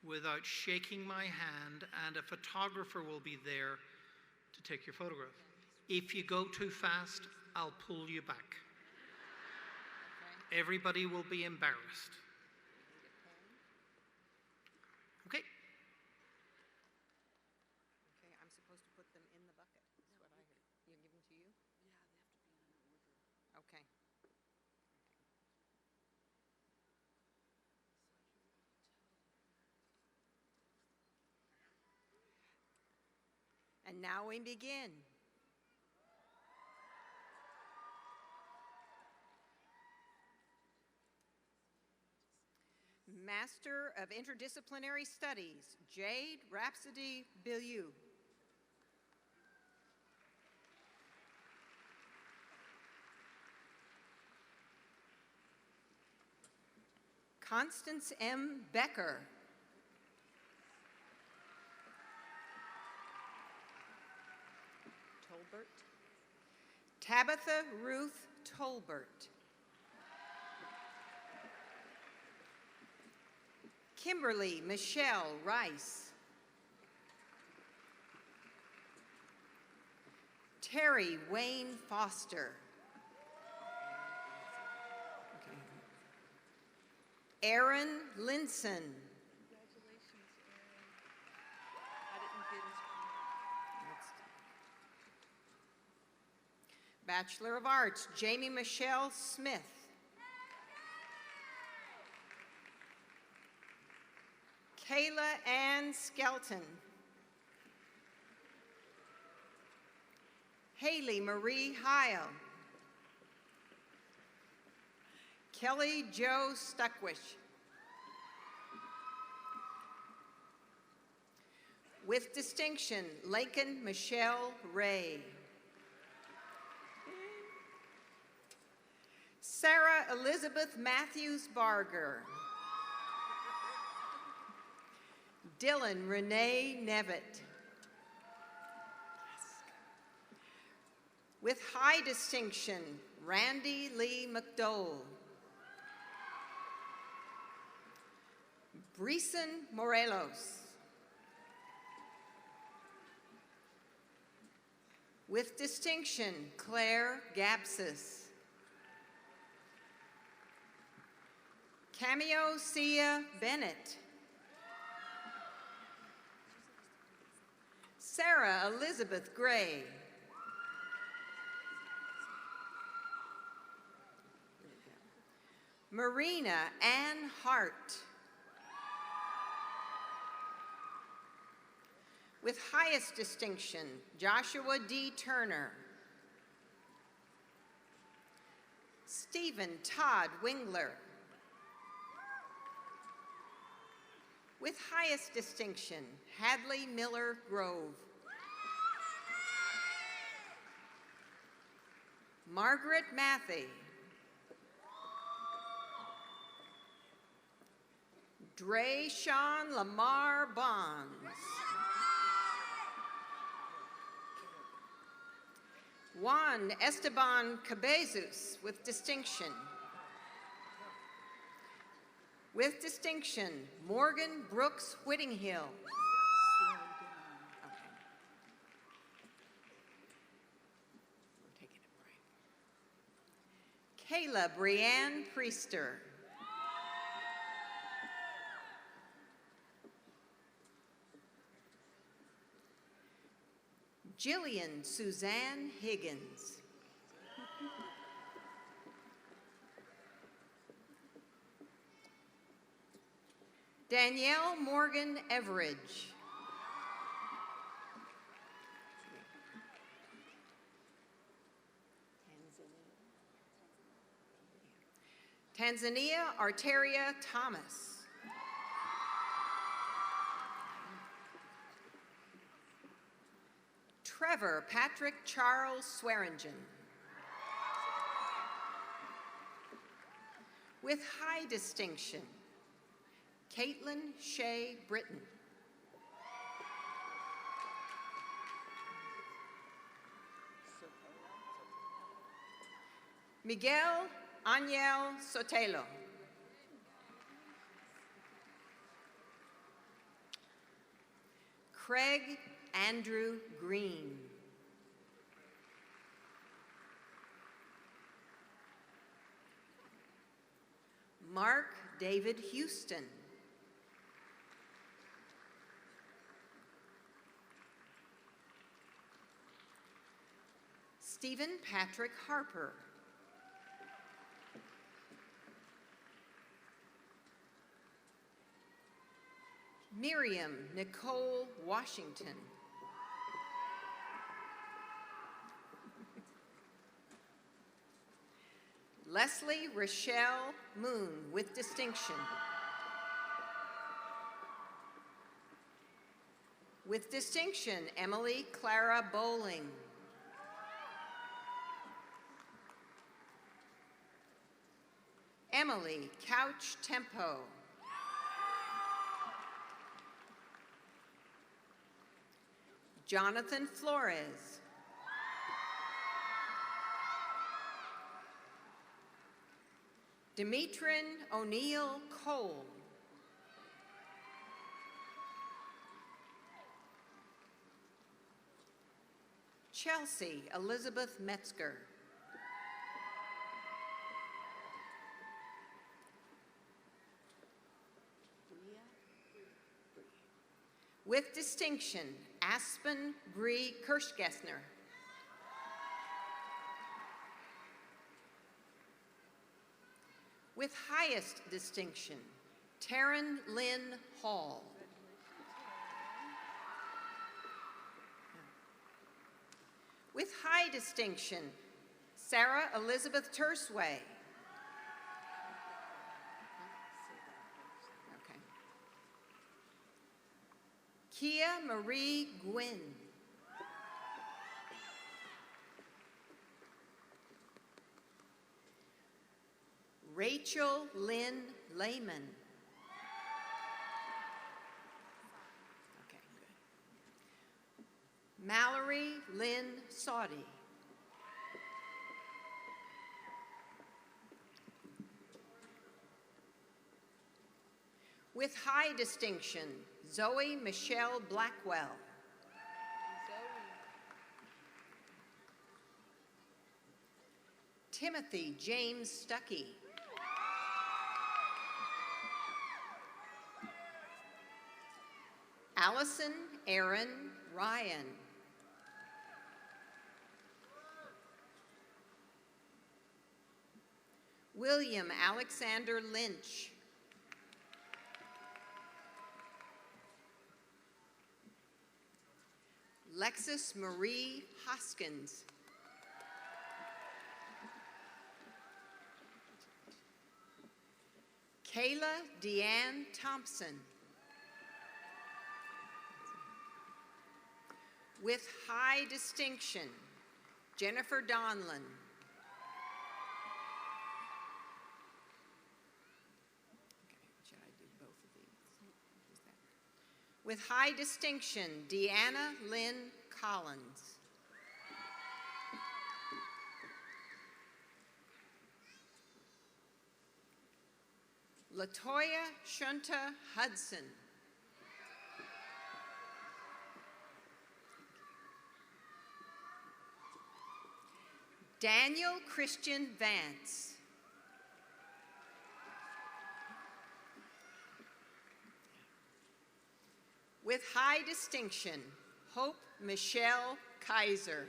without shaking my hand, and a photographer will be there to take your photograph. If you go too fast, I'll pull you back. Okay. Everybody will be embarrassed. Okay. Okay, I'm supposed to put them in the bucket, is what I heard. You give them to you? Yeah, they have to be in an order. Okay. And now we begin. Master of Interdisciplinary Studies, Jade Rhapsody Bilieu. Constance M. Becker. Tolbert. Tabitha Ruth Tolbert. Kimberly Michelle Rice. Terry Wayne Foster. Aaron Linson. Congratulations, Aaron. I didn't get his Bachelor of Arts, Jamie Michelle Smith. Kayla Ann Skelton. Haley Marie Heil. Kelly Jo Stuckwish. With distinction, Lakin Michelle Ray. Sarah Elizabeth Matthews Barger. Dylan Renee Nevitt. With high distinction, Randy Lee McDowell. Breeson Morelos. With distinction, Claire Gapsis. Cameo Sia Bennett. Sarah Elizabeth Gray. Marina Ann Hart. With highest distinction, Joshua D. Turner. Stephen Todd Wingler. With highest distinction, Hadley Miller Grove. Margaret Matthey. Drayshawn Lamar Bonds. Juan Esteban Cabezas with distinction. With distinction, Morgan Brooks Whittinghill. Kayla Brianne Priester. Jillian Suzanne Higgins. Danielle Morgan Everidge. Tanzania Arteria Thomas. Trevor Patrick Charles Swearingen. With high distinction, Caitlin Shea Britton. Miguel Ángel Sotelo. Craig Andrew Green. Mark David Houston. Stephen Patrick Harper. Miriam Nicole Washington. Leslie Rochelle Moon with distinction. With distinction, Emily Clara Bowling. Emily Couch Tempo. Jonathan Flores. Demetrin O'Neill Cole. Chelsea Elizabeth Metzger. With distinction, Aspen Bree Kirschgessner. With highest distinction, Taryn Lynn Hall. With high distinction, Sarah Elizabeth Tersway. Okay. Kia Marie Gwynn. Rachel Lynn Lehman. Okay, good. Mallory Lynn Saudy. With high distinction, Zoe Michelle Blackwell. Timothy James Stuckey. Allison Aaron Ryan. William Alexander Lynch. Lexus Marie Hoskins. Kayla Deanne Thompson. With high distinction, Jennifer Donlin. With high distinction, Deanna Lynn Collins. Latoya Shunta Hudson. Daniel Christian Vance. With high distinction, Hope Michelle Kaiser.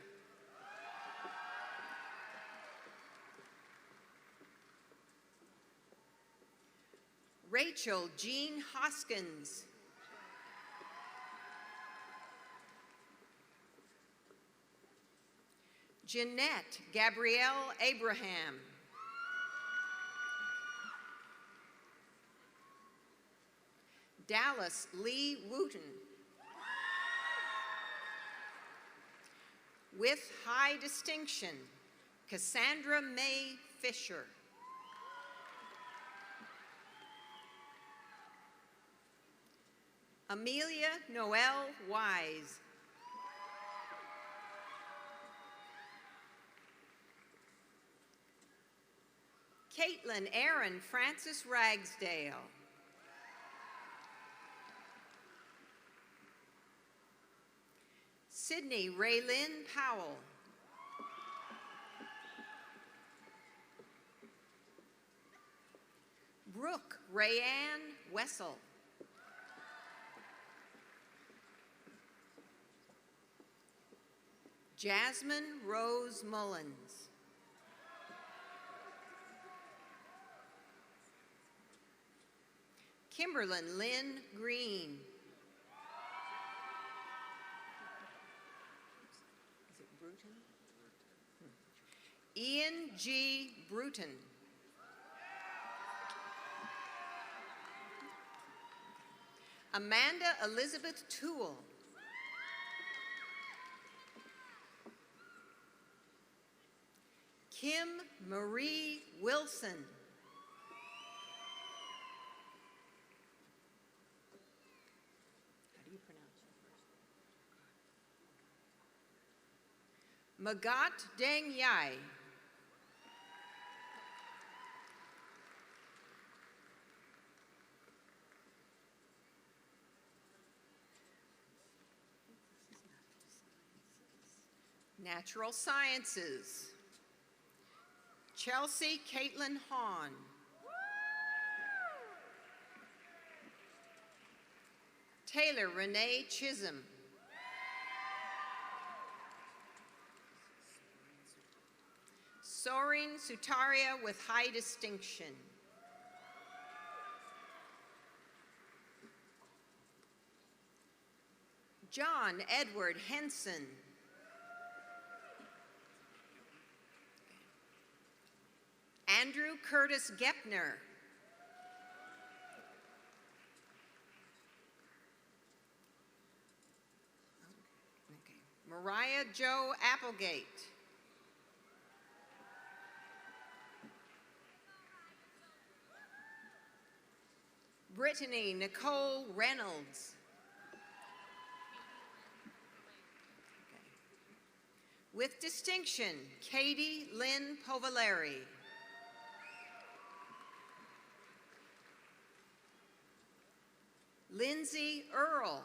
Rachel Jean Hoskins. Jeanette Gabrielle Abraham. Dallas Lee Wooten. With high distinction, Cassandra May Fisher. Amelia Noel Wise. Caitlin Aaron Francis Ragsdale. Sydney Raylyn Powell. Brooke Rayanne Wessel. Jasmine Rose Mullins. Kimberlyn Lynn Green. Is it Bruton? Ian G. Bruton. Amanda Elizabeth Toole. Kim Marie Wilson. How do you pronounce your first name? Magat Deng Yai. Natural Sciences. Chelsea Caitlin Hahn. Taylor Renee Chisholm. Sorin Sutaria with high distinction. John Edward Henson. Andrew Curtis Gepner. Okay. Mariah Jo Applegate. Brittany Nicole Reynolds. Okay. With distinction, Katie Lynn Povaleri. Lindsay Earl.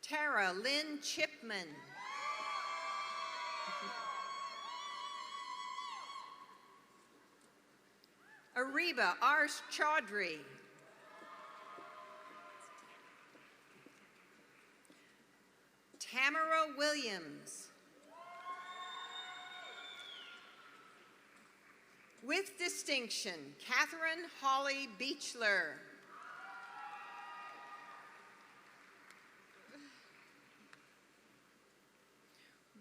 Tara Lynn Chipman. Ariba Arsh Chaudhry. Tamara Williams. With distinction, Catherine Holly Beechler.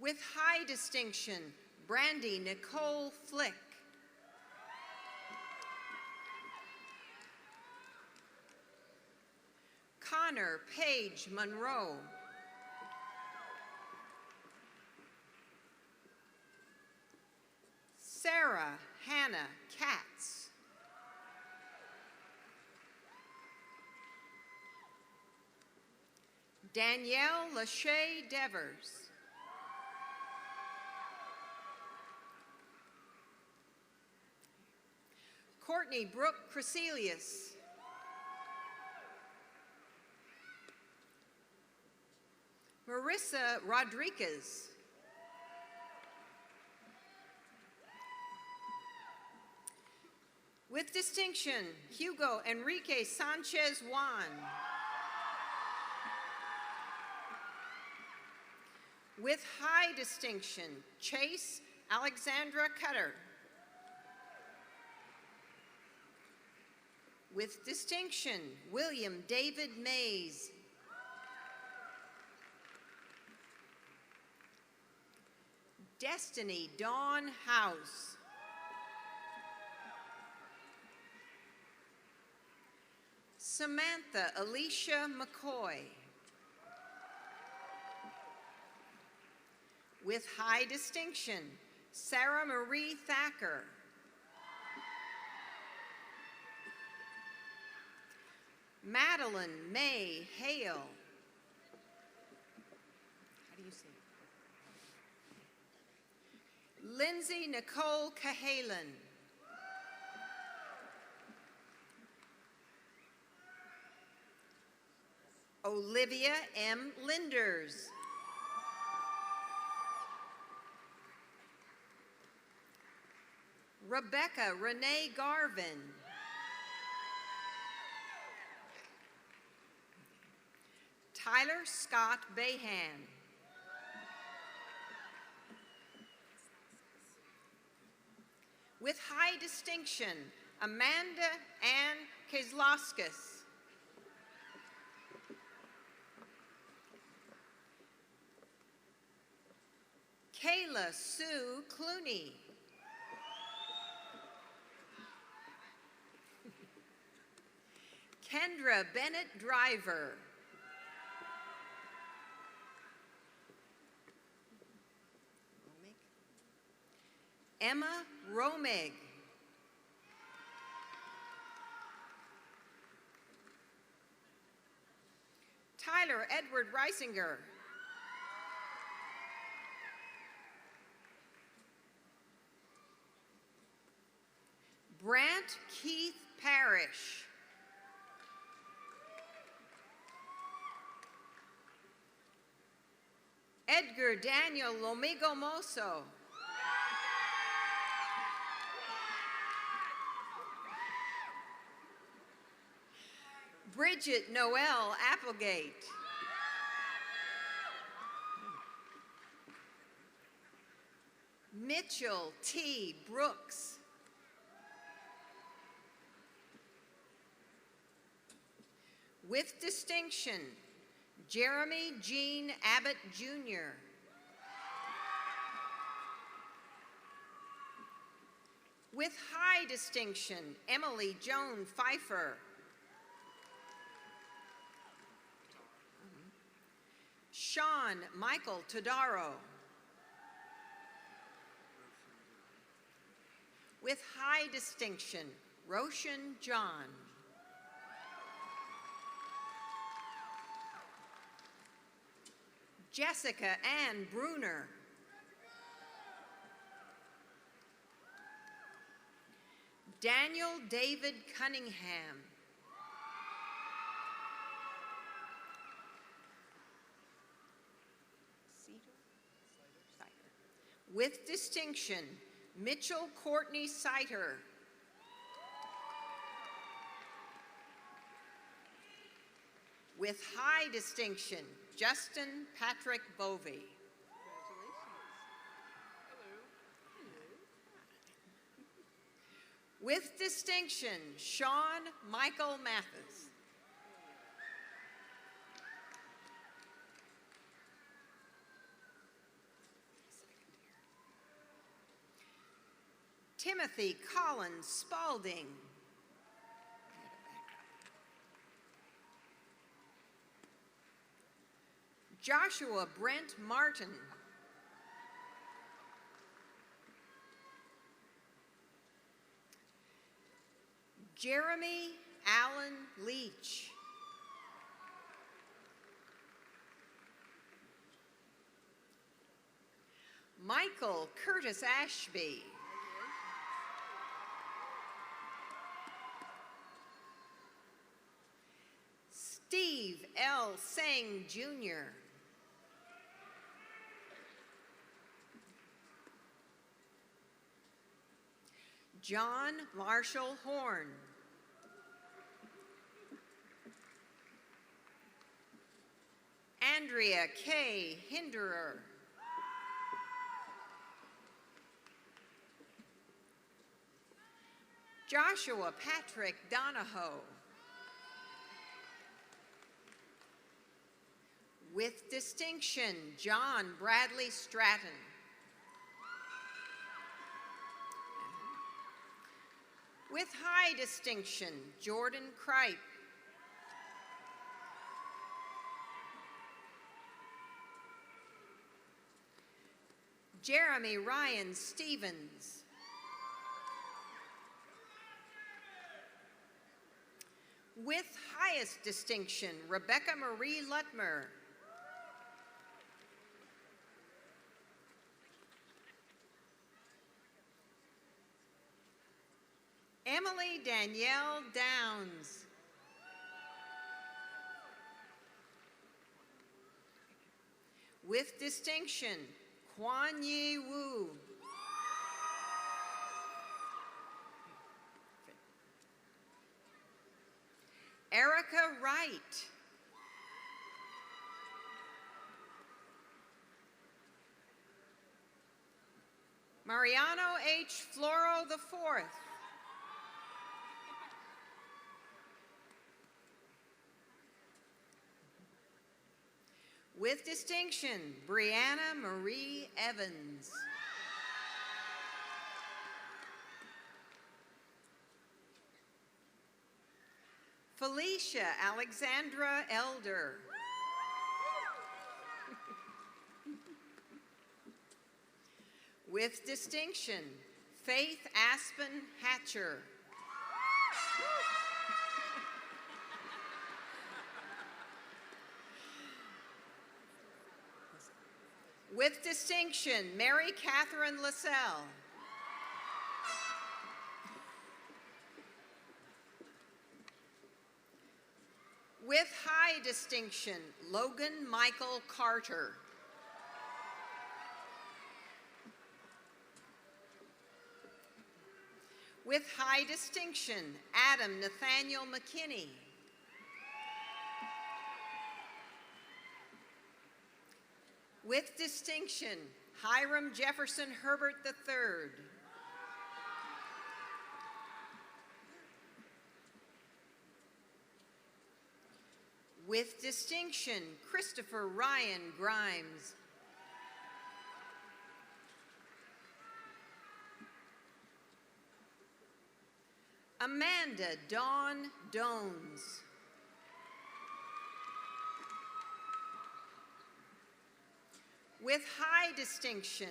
With high distinction, Brandy Nicole Flick. Connor Page Monroe. Sarah Hannah Katz. Danielle Lachey Devers. Courtney Brooke Creselius. Marissa Rodriguez. With distinction, Hugo Enrique Sanchez Juan. With high distinction, Chase Alexandra Cutter. With distinction, William David Mays. Destiny Dawn House. Samantha Alicia McCoy. With high distinction, Sarah Marie Thacker. Madeline May Hale. How do you say it? Lindsay Nicole Cahalan. Olivia M. Linders. Rebecca Renee Garvin. Tyler Scott Bayhan. With high distinction, Amanda Ann Kezlowskis. Kayla Sue Clooney. Kendra Bennett Driver. Emma Romig. Tyler Edward Reisinger. Brant Keith Parrish. Edgar Daniel Lomigo Moso. Bridget Noel Applegate. Mitchell T. Brooks. With distinction, Jeremy Jean Abbott Jr. With high distinction, Emily Joan Pfeiffer. Sean Michael Todaro. With high distinction, Roshan John. Jessica Ann Bruner. Daniel David Cunningham. With distinction, Mitchell Courtney Seiter. With high distinction, Justin Patrick Bovey. With distinction, Sean Michael Mathis. Timothy Collins Spalding. Joshua Brent Martin. Jeremy Allen Leach. Michael Curtis Ashby. Steve L. Singh Jr. John Marshall Horn. Andrea K. Hinderer. Joshua Patrick Donahoe. With distinction, John Bradley Stratton. With high distinction, Jordan Kripe. Jeremy Ryan Stevens. With highest distinction, Rebecca Marie Lutmer. Emily Danielle Downs. With distinction, Kwan Yi Wu. Erica Wright. Mariano H. Floro IV. With distinction, Brianna Marie Evans. Felicia Alexandra Elder. With distinction, Faith Aspen Hatcher. With distinction, Mary Catherine Lassell. With high distinction, Logan Michael Carter. With high distinction, Adam Nathaniel McKinney. With distinction, Hiram Jefferson Herbert III. With distinction, Christopher Ryan Grimes. Amanda Dawn Dones. With high distinction,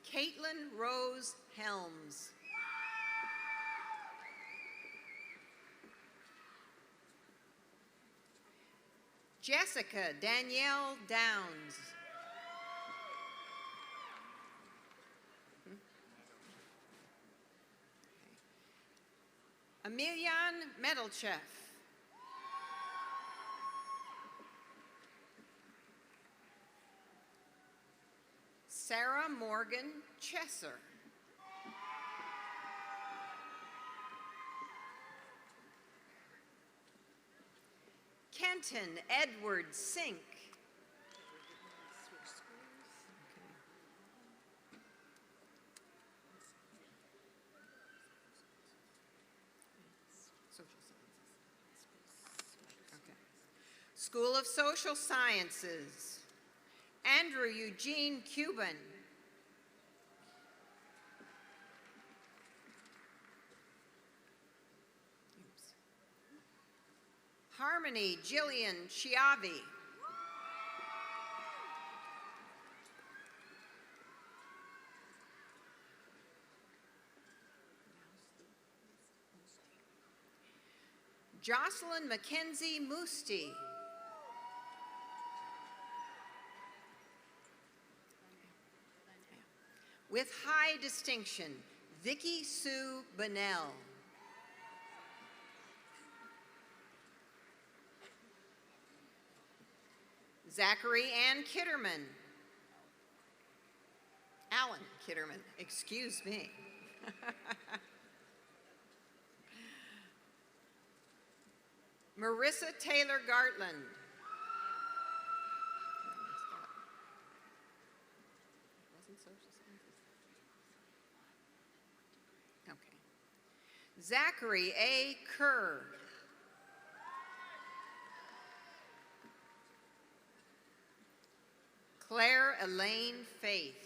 Caitlin Rose Helms. Jessica Danielle Downs. Emilian Medelchef. Sarah Morgan Chesser. Kenton Edward Sink. School of Social Sciences, Andrew Eugene Cuban. Harmony Jillian Chiavi. Jocelyn Mackenzie Moosty. With high distinction, Vicky Sue Bunnell. Zachary Ann Kitterman. Alan Kitterman, excuse me. Marissa Taylor Gartland. Okay. Zachary A. Kerr. Claire Elaine Faith.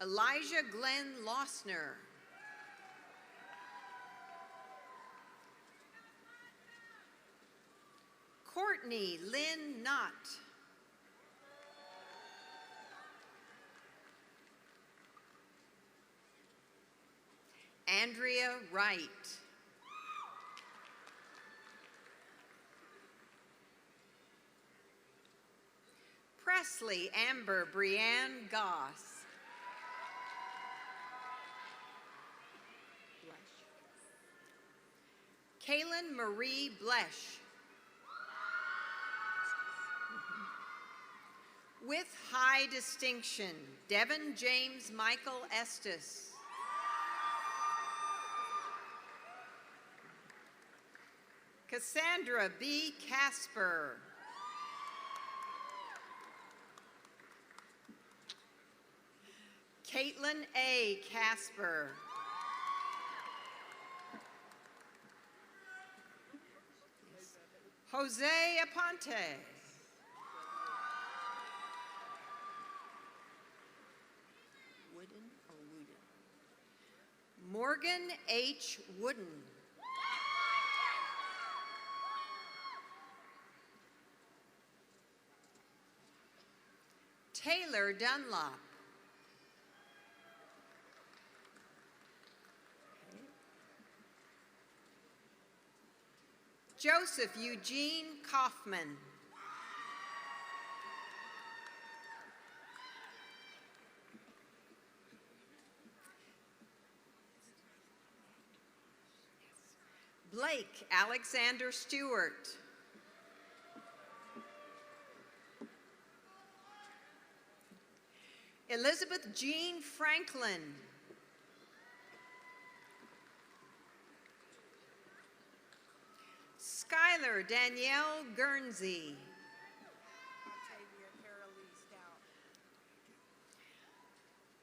Elijah Glenn Losner. Courtney Lynn Knott. Andrea Wright. Presley Amber Brianne Goss. Kaylin Marie Blesh. With high distinction, Devin James Michael Estes. Cassandra B. Casper. Caitlin A. Casper. Jose Aponte. Wooden or Wooden? Morgan H. Wooden. Taylor Dunlop. Joseph Eugene Kaufman. Blake Alexander Stewart. Elizabeth Jean Franklin. Skylar Danielle Guernsey.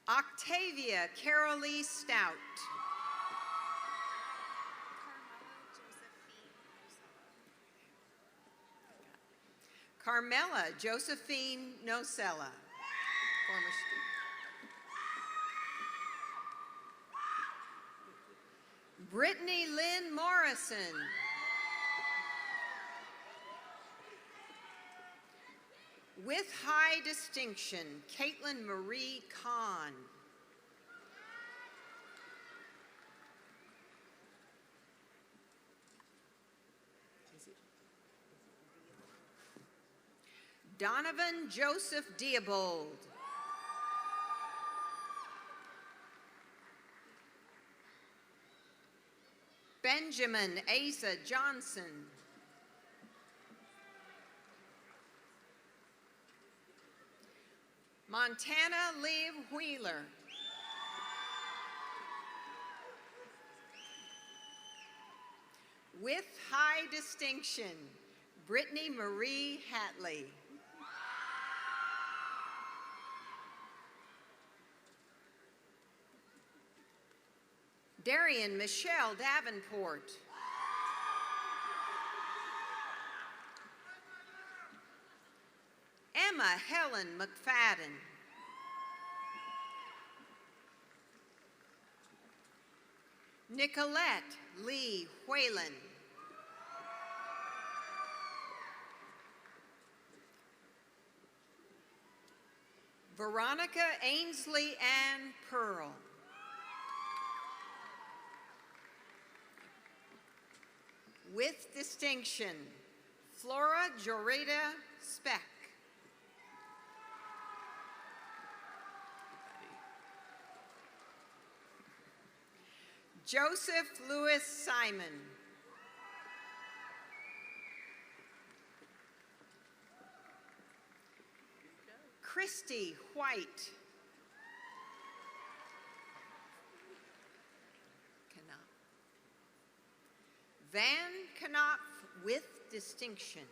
Octavia Carolee Stout. Carmela Josephine Nocella, former student. Brittany Lynn Morrison. With high distinction, Caitlin Marie Kahn. Donovan Joseph Diebold. Benjamin Asa Johnson. Montana Lee Wheeler. With high distinction, Brittany Marie Hatley. Darian Michelle Davenport. Emma Helen McFadden. Nicolette Lee Whalen. Veronica Ainsley Ann Pearl. With distinction, Flora Joreda Speck. Joseph Lewis Simon. Christy White. Knopf. Van Knopf with distinction.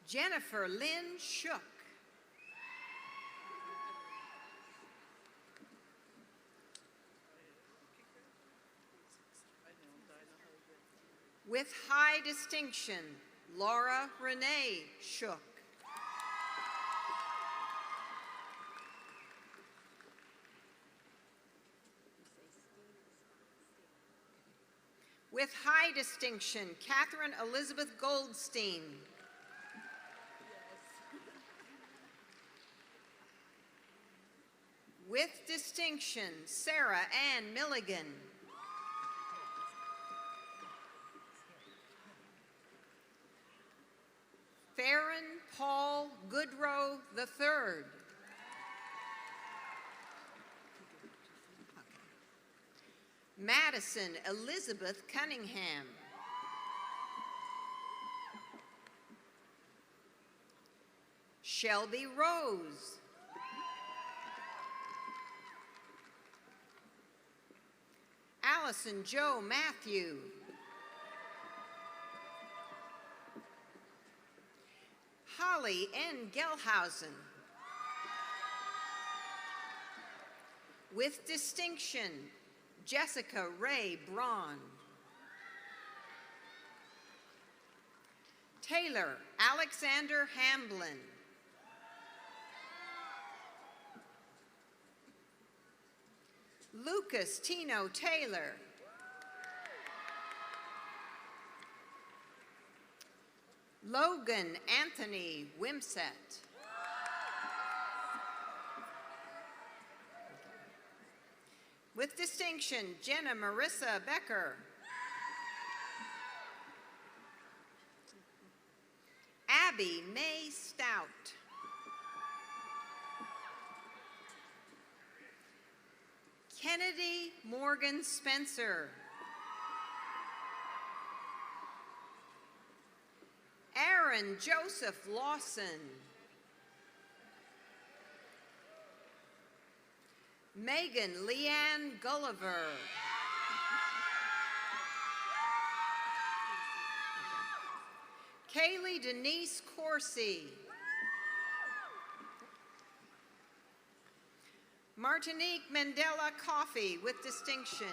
Jennifer Lynn Shook. With high distinction, Laura Renee Shook. With high distinction, Catherine Elizabeth Goldstein. With distinction, Sarah Ann Milligan. Farron Paul Goodrow III. Madison Elizabeth Cunningham. Shelby Rose. Allison Joe Matthew. Holly N. Gelhausen. With distinction, Jessica Ray Braun. Taylor Alexander Hamblin. Lucas Tino Taylor. Logan Anthony Wimsett. With distinction, Jenna Marissa Becker. Abby May Stout. Kennedy Morgan Spencer. Aaron Joseph Lawson. Megan Leanne Gulliver. Kaylee Denise Corsi. Martinique Mandela Coffee with distinction.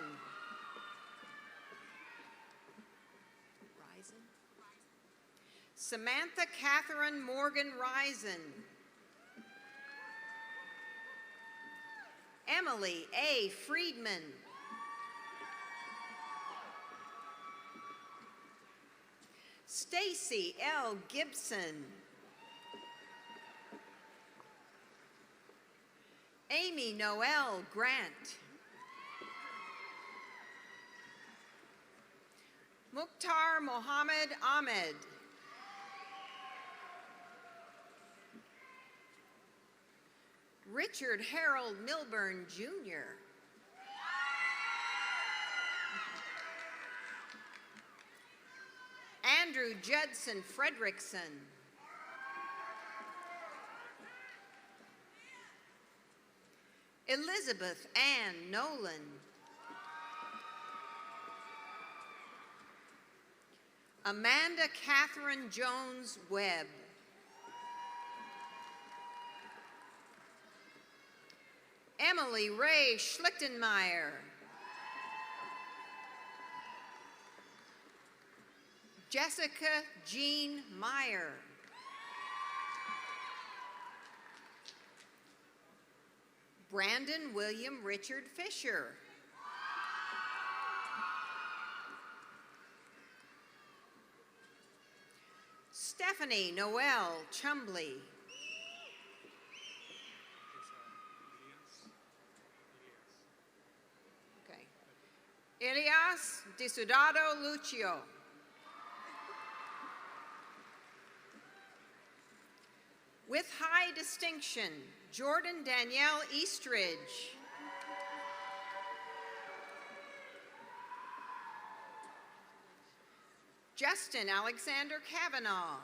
Samantha Catherine Morgan Risen. Emily A. Friedman. Stacy L. Gibson. Amy Noel Grant. Mukhtar Mohammed Ahmed. Richard Harold Milburn, Jr. Andrew Judson Fredrickson. Elizabeth Ann Nolan. Amanda Catherine Jones Webb. Emily Ray Schlichtenmeyer. Jessica Jean Meyer. Brandon William Richard Fisher. Stephanie Noel Chumbley. Elias Disudado Lucio. With high distinction, Jordan Danielle Eastridge. Justin Alexander Kavanaugh.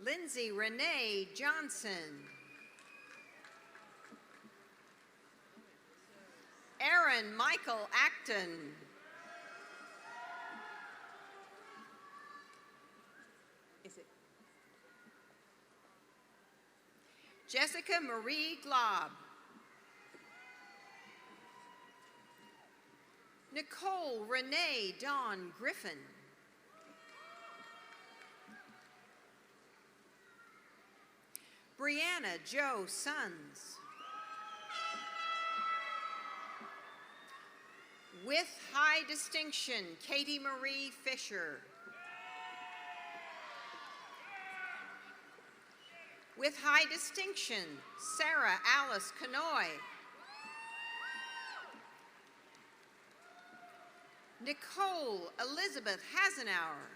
Lindsay Renee Johnson. Aaron Michael Acton. Is it? Jessica Marie Glob. Nicole Renee Dawn Griffin. Brianna Joe Sons. With high distinction, Katie Marie Fisher. With high distinction, Sarah Alice Canoy. Nicole Elizabeth Hasenauer.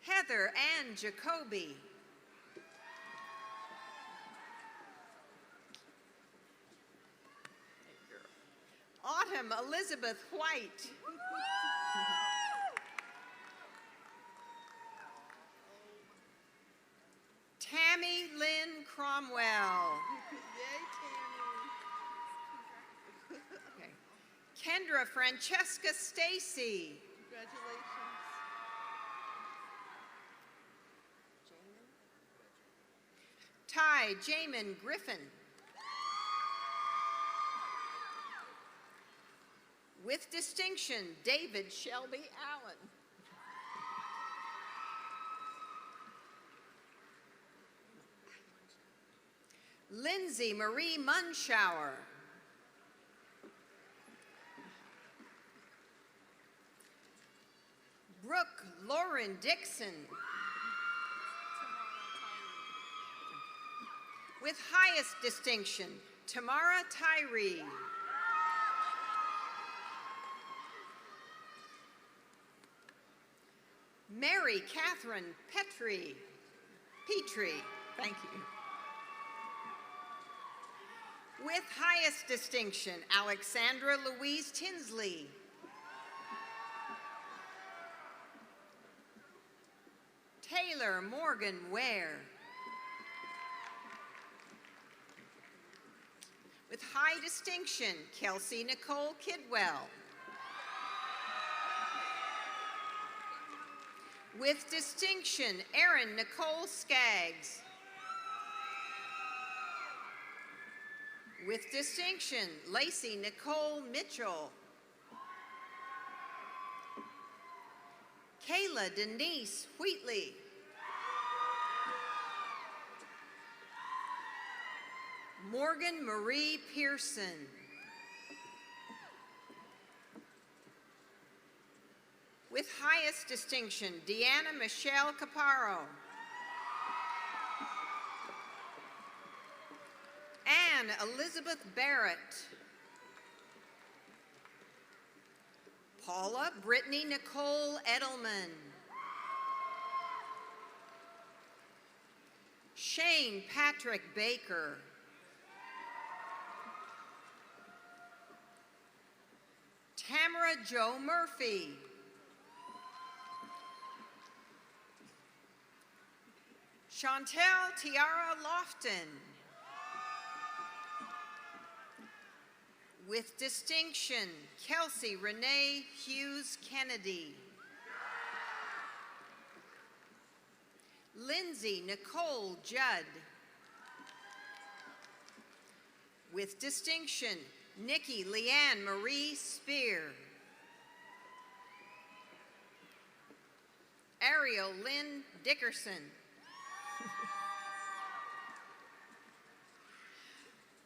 Heather Ann Jacoby. Autumn Elizabeth White. Tammy Lynn Cromwell. Okay. Kendra Francesca Stacy. Ty Jamin Griffin. With distinction, David Shelby Allen. Lindsay Marie Munschauer. Brooke Lauren Dixon. With highest distinction, Tamara Tyree. Mary Catherine Petrie. Thank you. With highest distinction, Alexandra Louise Tinsley. Taylor Morgan Ware. With high distinction, Kelsey Nicole Kidwell. With distinction, Erin Nicole Skaggs. With distinction, Lacey Nicole Mitchell. Kayla Denise Wheatley. Morgan Marie Pearson. With highest distinction, Deanna Michelle Caparo. Anne Elizabeth Barrett. Paula Brittany Nicole Edelman. Shane Patrick Baker. Tamara Jo Murphy. Chantel Tiara Lofton. With distinction, Kelsey Renee Hughes Kennedy. Lindsay Nicole Judd. With distinction, Nikki Leanne Marie Spear. Ariel Lynn Dickerson.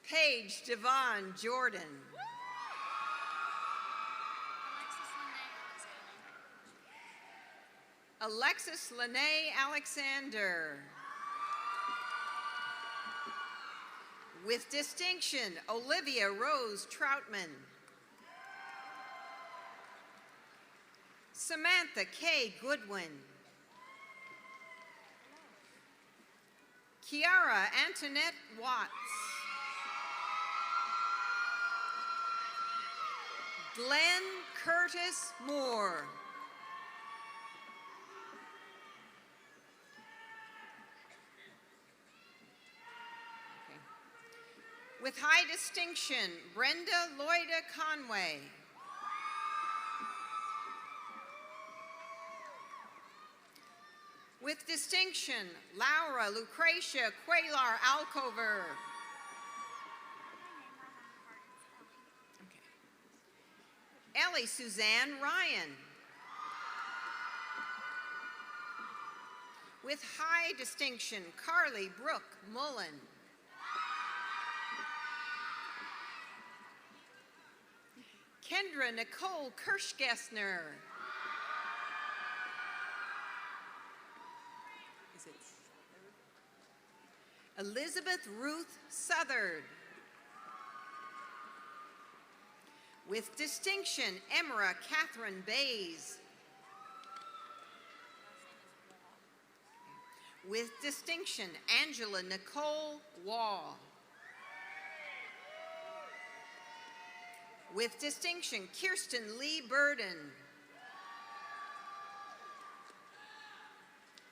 Paige Devon Jordan. Alexis Lene Alexander. With distinction, Olivia Rose Troutman. Samantha K. Goodwin. Kiara Antoinette Watts. Glenn Curtis Moore. With high distinction, Brenda Lloyda Conway. With distinction, Laura Lucretia Quaylar Alcover. Ellie Suzanne Ryan. With high distinction, Carly Brooke Mullen. Kendra Nicole Kirschgessner. Is it Elizabeth Ruth Southard. With distinction, Emera Catherine Bays. With distinction, Angela Nicole Waugh. With distinction, Kirsten Lee Burden.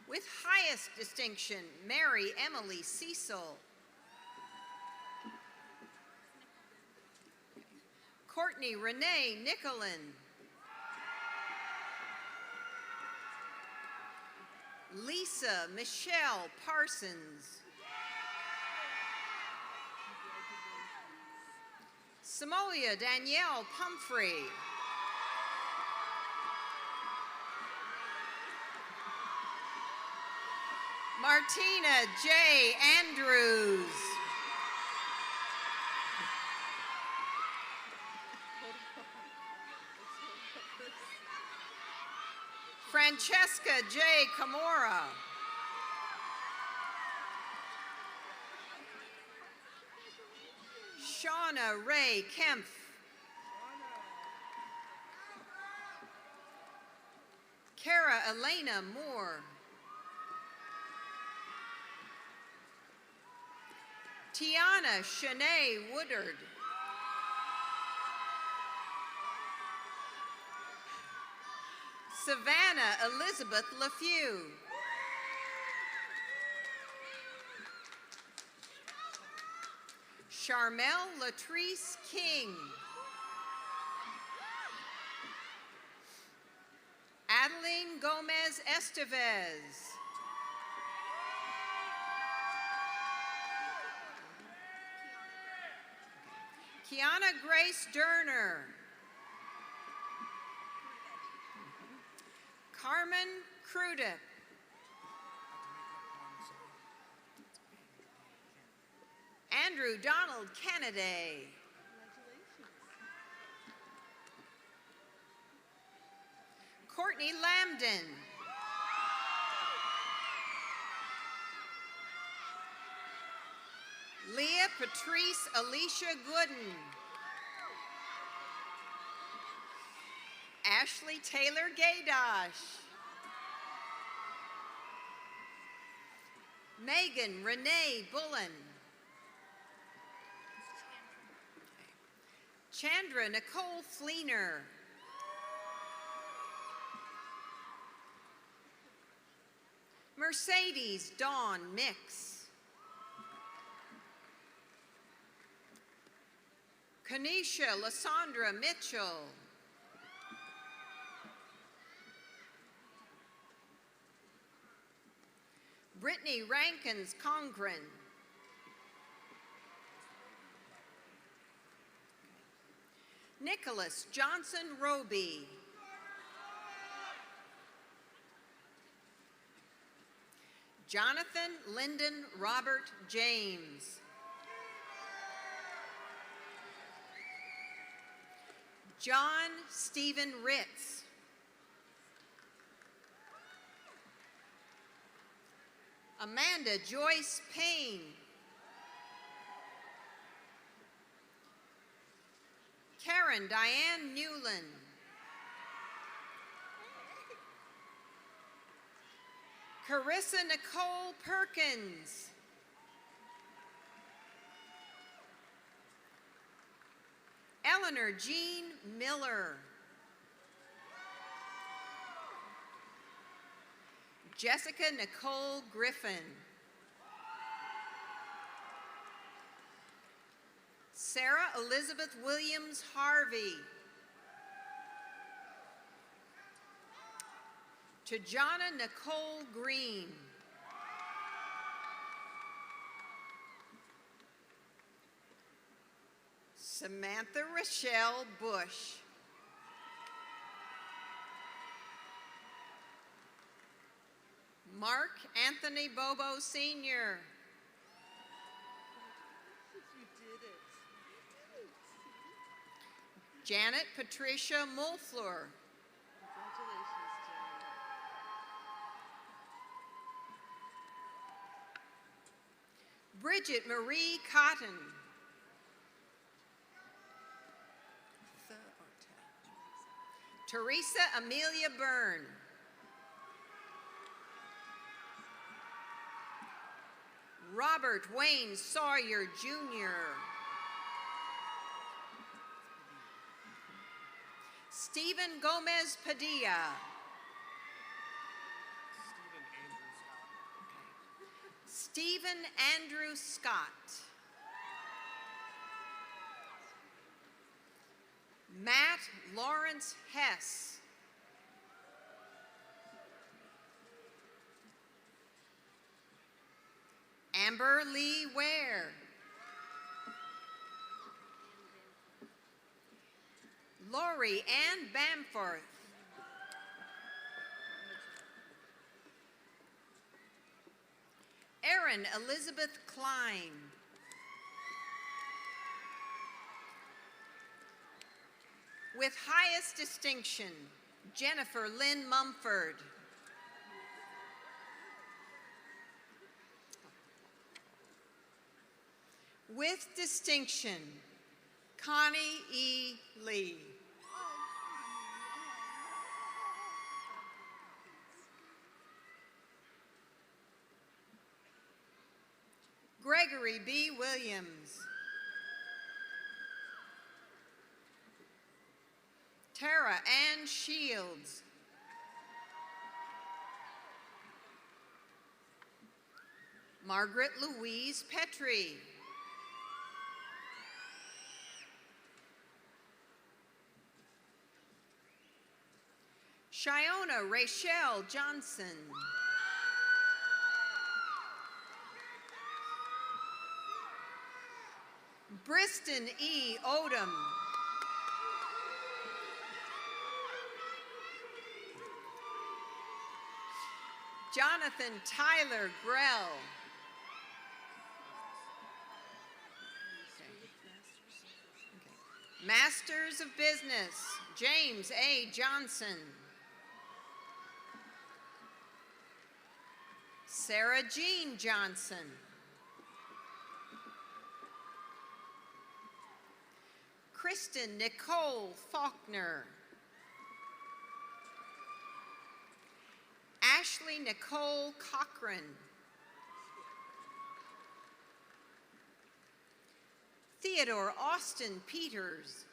With highest distinction, Mary Emily Cecil. Courtney Renee Nicolin. Lisa Michelle Parsons. Samoya Danielle Pumphrey. Martina J. Andrews. Francesca J. Camora. Shauna Ray Kempf. Kara Elena Moore. Tiana Shanae Woodard. Savannah Elizabeth LaFew. Charmel Latrice King. Adeline Gomez Estevez. Kiana Grace Derner. Carmen Crudick. Andrew Donald Kennedy. Courtney Lambden. Leah Patrice Alicia Gooden. Ashley Taylor Gaydosh. Megan Renee Bullen. Chandra Nicole Fleener. Mercedes Dawn Mix. Kanisha Lysandra Mitchell. Brittany Rankins Congren. Nicholas Johnson Roby. Jonathan Lyndon Robert James. John Stephen Ritz. Amanda Joyce Payne. Karen Diane Newland. Carissa Nicole Perkins. Eleanor Jean Miller. Jessica Nicole Griffin. Sarah Elizabeth Williams Harvey. Tajana Nicole Green. Samantha Rochelle Bush. Mark Anthony Bobo Sr. Janet Patricia Mulfleur. Bridget Marie Cotton. Teresa Amelia Byrne. Robert Wayne Sawyer Jr. Stephen Gomez Padilla. Stephen Andrew Scott. Matt Lawrence Hess. Amber Lee Ware. Lori Ann Bamforth. Erin Elizabeth Klein. With highest distinction, Jennifer Lynn Mumford. With distinction, Connie E. Lee. Gregory B. Williams. Tara Ann Shields. Margaret Louise Petrie. Shiona Rachel Johnson. Briston E. Odom. Jonathan Tyler Grell. Masters of Business, James A. Johnson. Sarah Jean Johnson. Kristen Nicole Faulkner. Ashley Nicole Cochran. Theodore Austin Peters.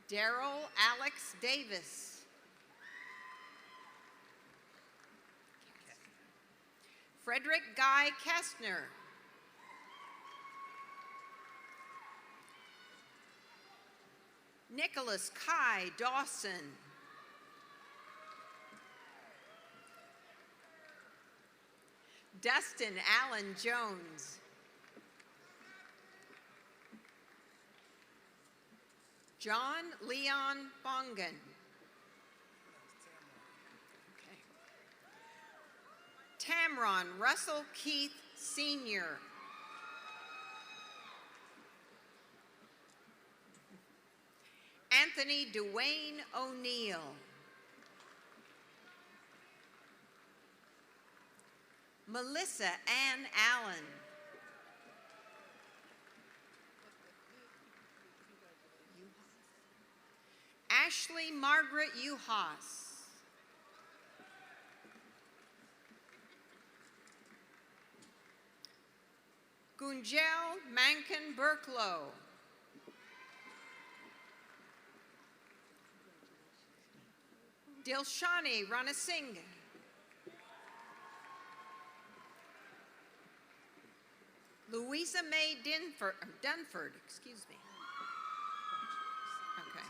Daryl Alex Davis. Frederick Guy Kestner. Nicholas Kai Dawson. Dustin Allen Jones. John Leon Bongan. Tamron Russell Keith Sr. Anthony Dwayne O'Neill. Melissa Ann Allen. Ashley Margaret Uhas. Gunjel Mankin Burklow. Dilshani Ranasingh. Louisa May Dunford, excuse me. Okay.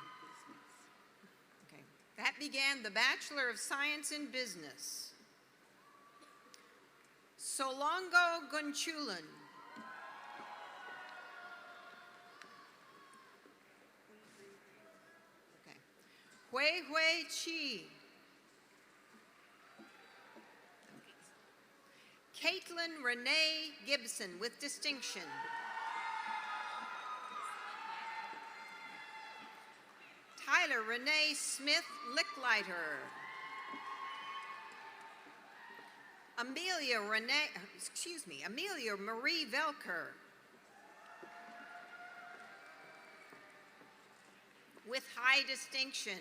Okay. That began the Bachelor of Science in Business. Solongo Gunchulan. Okay. Hui Hui Chi. Caitlin Renee Gibson with distinction. Tyler Renee Smith Licklighter. Amelia Marie Velker. With high distinction,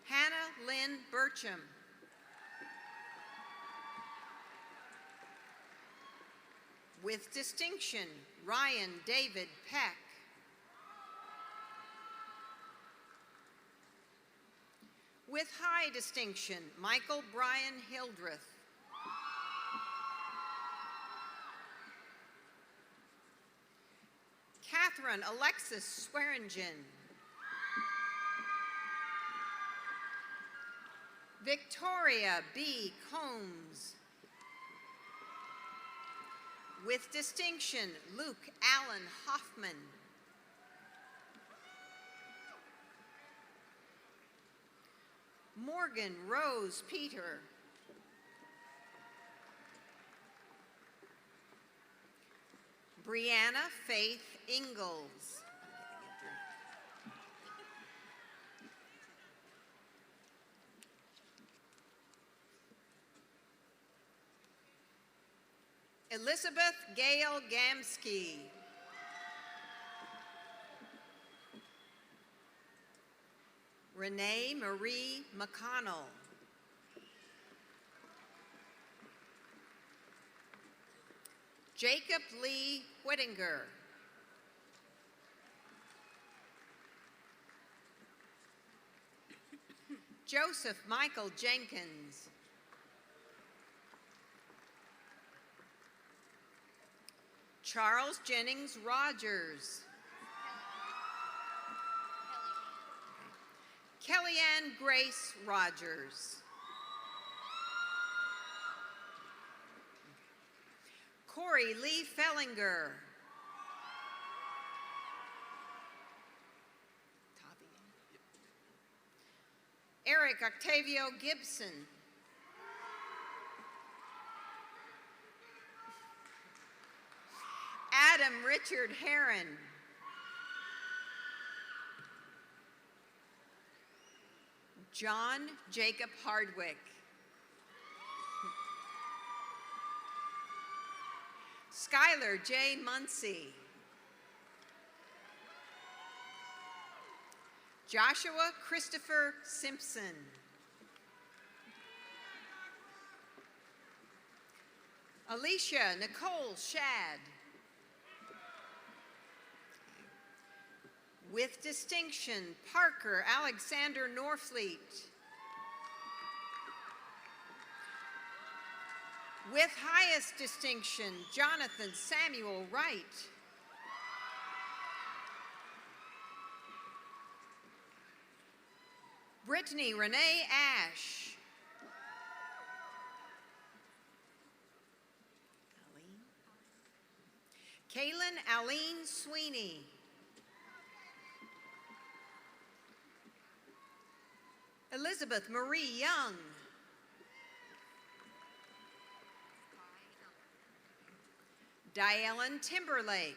Hannah Lynn Burcham. With distinction, Ryan David Peck. With high distinction, Michael Brian Hildreth. Catherine Alexis Swearingen. Victoria B. Combs. With distinction, Luke Allen Hoffman. Morgan Rose Peter. Brianna Faith Ingalls. Elizabeth Gail Gamsky. Renee Marie McConnell. Jacob Lee Whittinger. Joseph Michael Jenkins. Charles Jennings Rogers. Kellyanne Grace Rogers. Corey Lee Fellinger. Eric Octavio Gibson. Adam Richard Herron. John Jacob Hardwick. Skylar J. Muncie. Joshua Christopher Simpson. Alicia Nicole Shad. With distinction, Parker Alexander Norfleet. With highest distinction, Jonathan Samuel Wright. Brittany Renee Ash. Kaylin Aline Sweeney. Elizabeth Marie Young. Diellen Timberlake.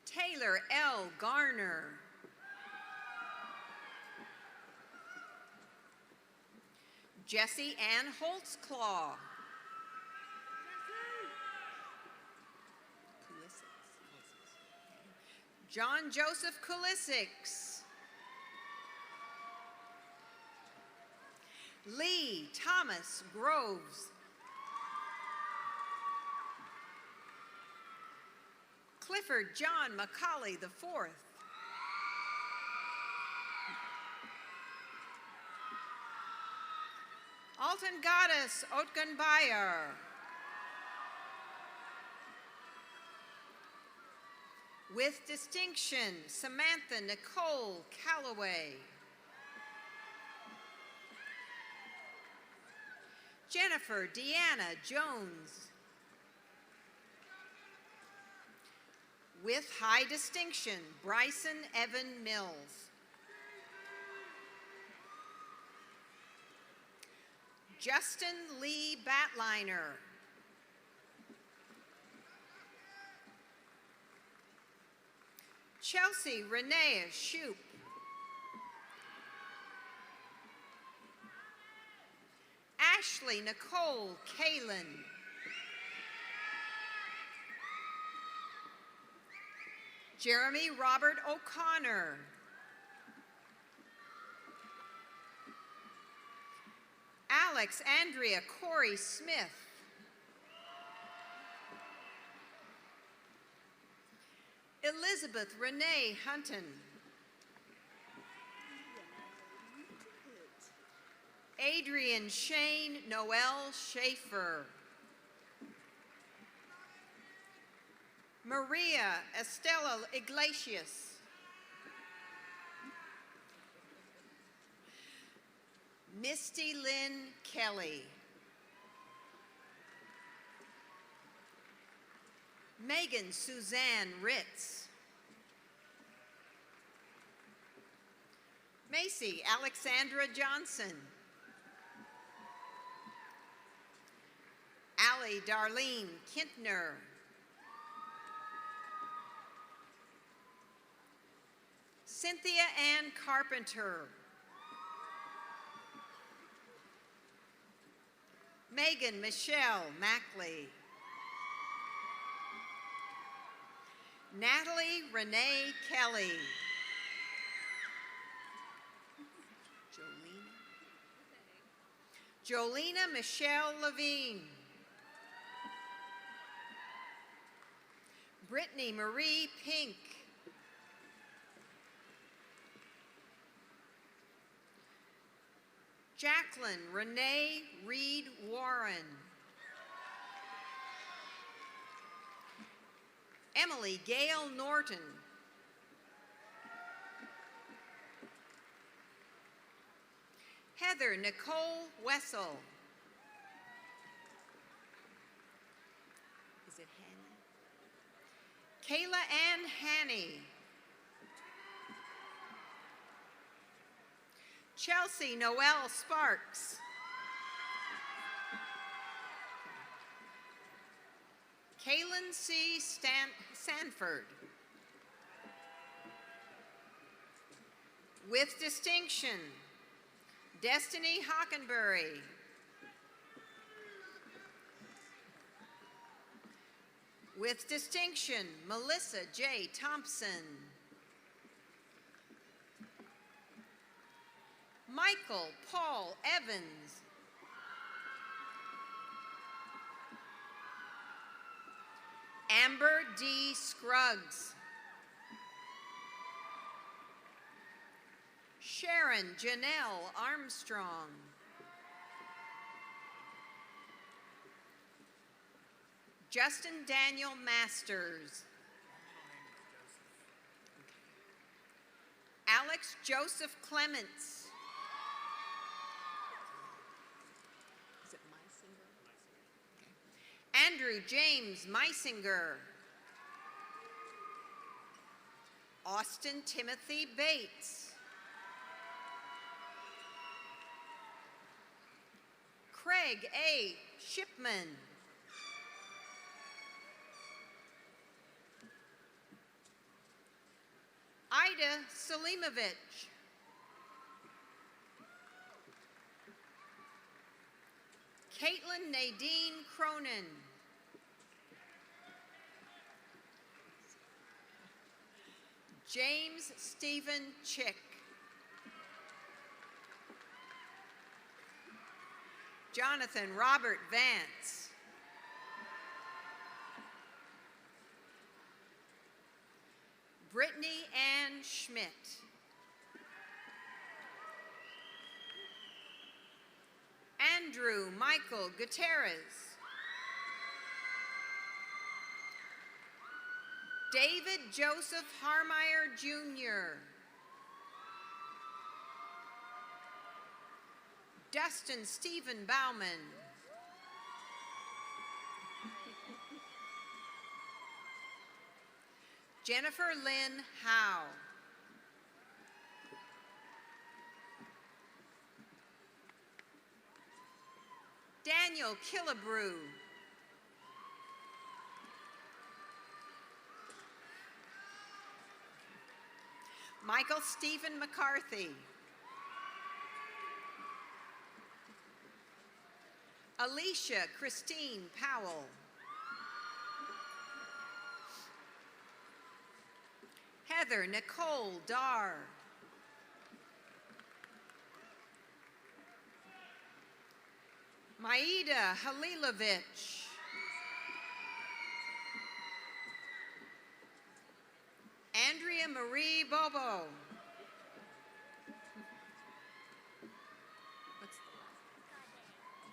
Taylor L. Garner. Jessie Ann Holtzclaw. John Joseph Kulisics. Lee Thomas Groves. Clifford John Macaulay IV. Alton Goddess Otgunbayer. With distinction, Samantha Nicole Calloway. Jennifer Deanna Jones. With high distinction, Bryson Evan Mills. Justin Lee Batliner. Chelsea Renee Shoup. Ashley Nicole Kalin. Jeremy Robert O'Connor. Alex Andrea Corey Smith. Elizabeth Renee Hunton. Adrian Shane Noel Schaefer. Maria Estela Iglesias. Misty Lynn Kelly. Megan Suzanne Ritz. Macy Alexandra Johnson. Allie Darlene Kintner. Cynthia Ann Carpenter. Megan Michelle Mackley. Natalie Renee Kelly. Jolena Michelle Levine. Brittany Marie Pink. Jacqueline Renee Reed Warren. Emily Gail Norton. Heather Nicole Wessel. Is it Hannah? Kayla Ann Hanney. Chelsea Noel Sparks. Kaylin C. Sanford. With distinction, Destiny Hockenberry. With distinction, Melissa J. Thompson. Michael Paul Evans. Amber D. Scruggs. Sharon Janelle Armstrong. Justin Daniel Masters. Alex Joseph Clements. Is it Meisinger? Okay. Andrew James Meisinger. Austin Timothy Bates. Craig A. Shipman. Ida Selimovich. Caitlin Nadine Cronin. James Stephen Chick. Jonathan Robert Vance. Brittany Ann Schmidt. Andrew Michael Gutierrez. David Joseph Harmeyer Jr. Dustin Stephen Bauman. Jennifer Lynn Howe. Daniel Killebrew. Michael Stephen McCarthy. Alicia Christine Powell. Heather Nicole Dar. Maida Halilovich. Andrea Marie Bobo. What's the last?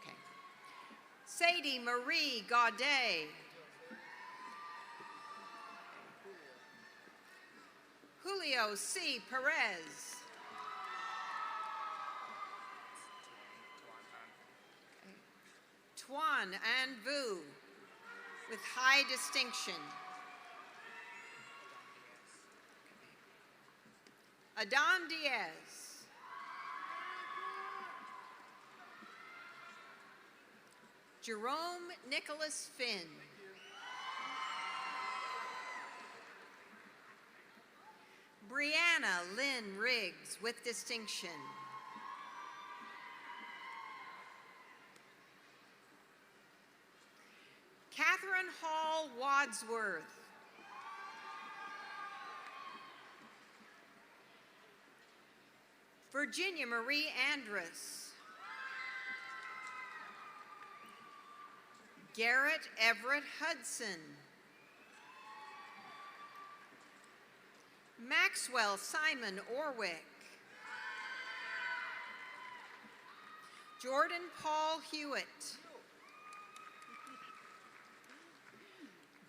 Okay. Sadie Marie Gaudet. Julio C. Perez. Tuan An Vu with high distinction. Adon Diaz. Jerome Nicholas Finn. Brianna Lynn Riggs with distinction. Catherine Hall Wadsworth. Virginia Marie Andrus. Garrett Everett Hudson. Maxwell Simon Orwick. Jordan Paul Hewitt.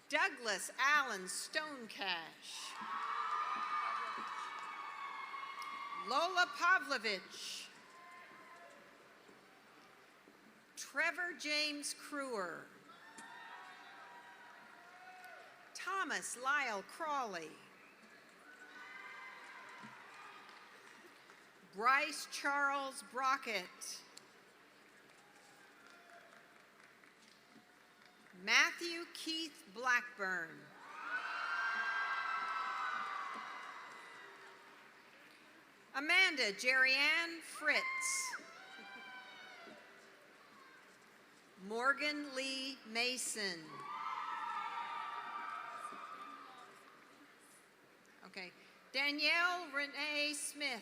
Douglas Allen Stonecash. Lola Pavlovich. Trevor James Crewer. Thomas Lyle Crawley. Bryce Charles Brockett. Matthew Keith Blackburn. Amanda Jerry-Ann Fritz. Morgan Lee Mason. Okay. Danielle Renee Smith.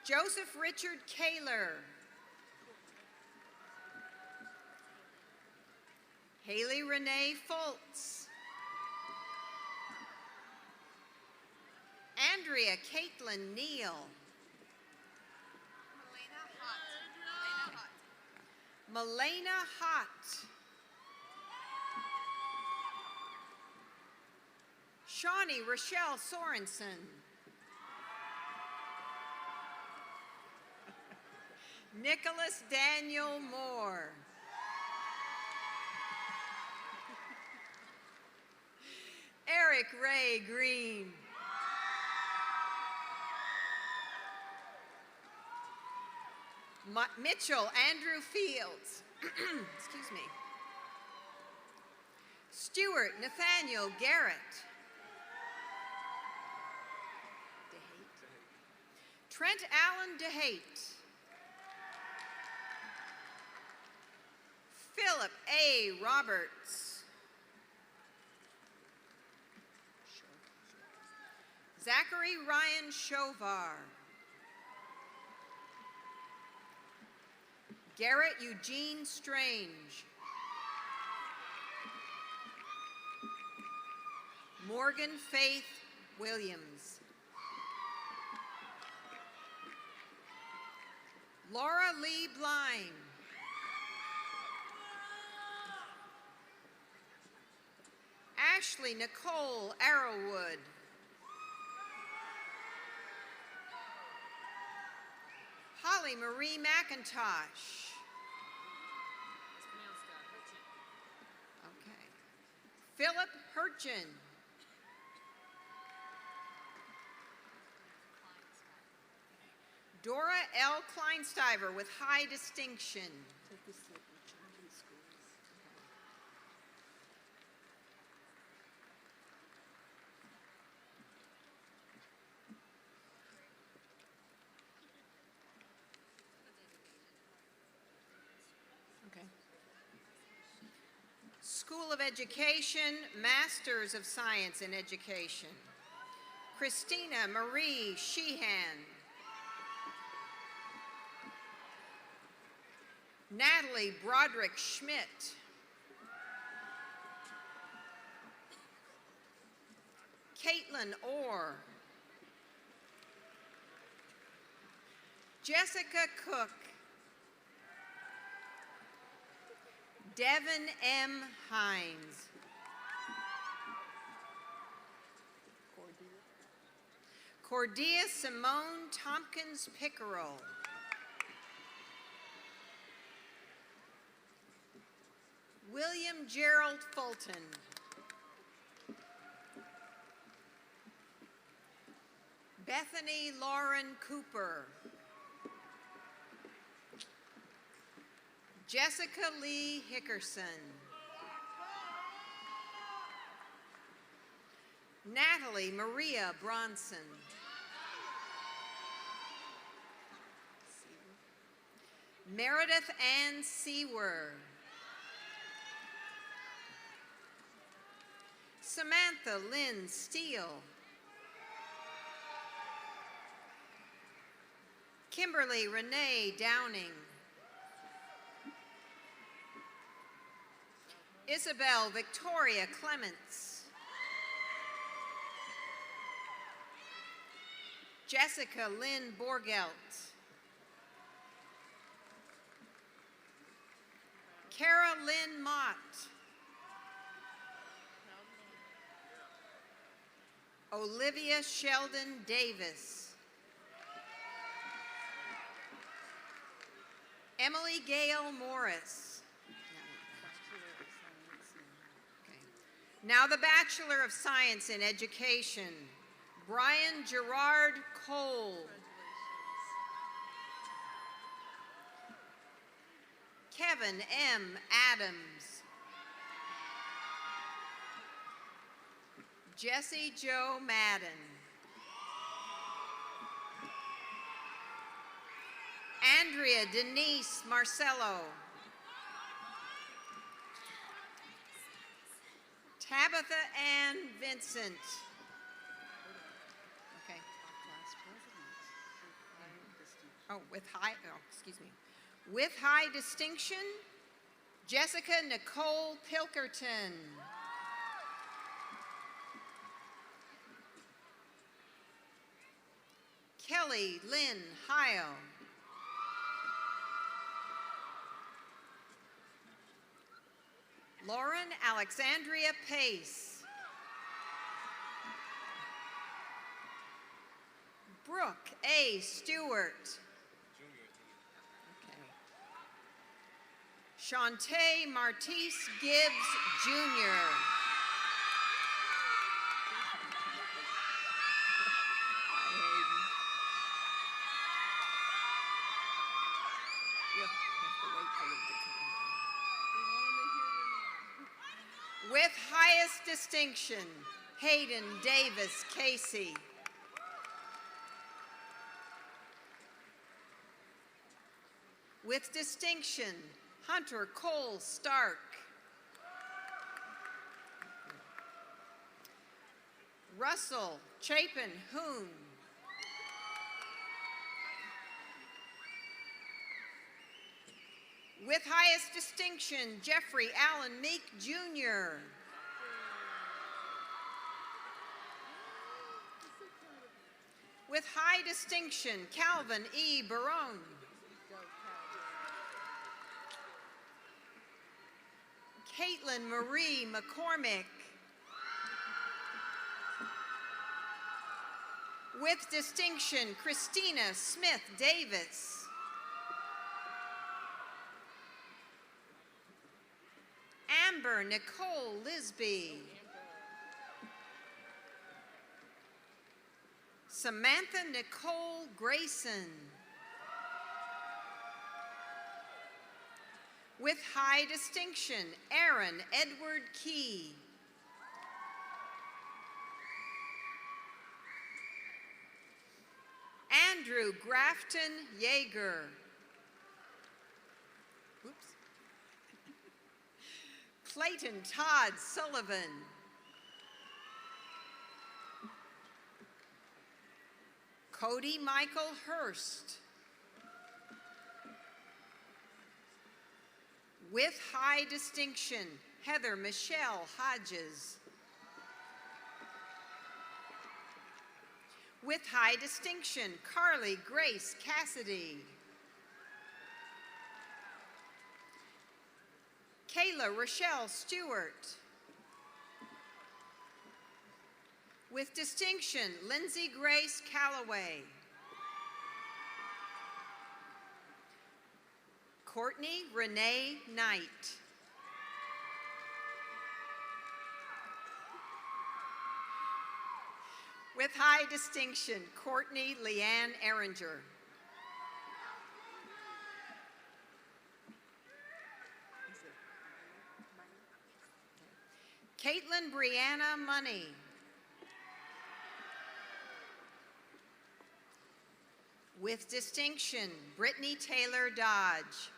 Joseph Richard Kaler. Haley Renee Foltz. Andrea Caitlin Neal. Melena Hott. Shawnee Rochelle Sorensen. Nicholas Daniel Moore. Eric Ray Green. Mitchell Andrew Fields. Excuse me. Stuart Nathaniel Garrett. Trent Allen DeHate. Philip Philip A. Roberts. Zachary Ryan Chauvard. Garrett Eugene Strange. Morgan Faith Williams. Laura Lee Bline. Ashley Nicole Arrowwood. Holly Marie McIntosh. Okay. Philip Hurchin. Dora L. Kleinstiver with high distinction. Okay. School of Education, Masters of Science in Education. Christina Marie Sheehan. Natalie Broderick Schmidt. Caitlin Orr. Jessica Cook. Devin M. Hines. Cordia Simone Tompkins Pickerel. William Gerald Fulton. Bethany Lauren Cooper. Jessica Lee Hickerson. Natalie Maria Bronson. Meredith Ann Sewer. Samantha Lynn Steele. Kimberly Renee Downing. Isabel Victoria Clements. Jessica Lynn Borgelt. Kara Lynn Mott. Olivia Sheldon Davis. Emily Gail Morris. Okay. Now the Bachelor of Science in Education, Brian Gerard Cole. Kevin M. Adams. Jesse Joe Madden. Andrea Denise Marcello. Tabitha Ann Vincent. Okay. Oh, excuse me. With high distinction, Jessica Nicole Pilkerton. Kelly Lynn Heil. Lauren Alexandria Pace. Brooke A. Stewart. Okay. Shantae Martise Gibbs, Jr. With highest distinction, Hayden Davis Casey. With distinction, Hunter Cole Stark. Russell Chapin Hoon. With highest distinction, Jeffrey Allen Meek, Jr. With high distinction, Calvin E. Barone. Caitlin Marie McCormick. With distinction, Christina Smith Davis. Amber Nicole Lisby. Samantha Nicole Grayson. With high distinction, Aaron Edward Key. Andrew Grafton Yeager. Whoops. Clayton Todd Sullivan. Cody Michael Hurst. With high distinction, Heather Michelle Hodges. With high distinction, Carly Grace Cassidy. Kayla Rochelle Stewart. With distinction, Lindsay Grace Calloway. Courtney Renee Knight. With high distinction, Courtney Leanne Erringer. Caitlin Brianna Money. With distinction, Brittany Taylor Dodge.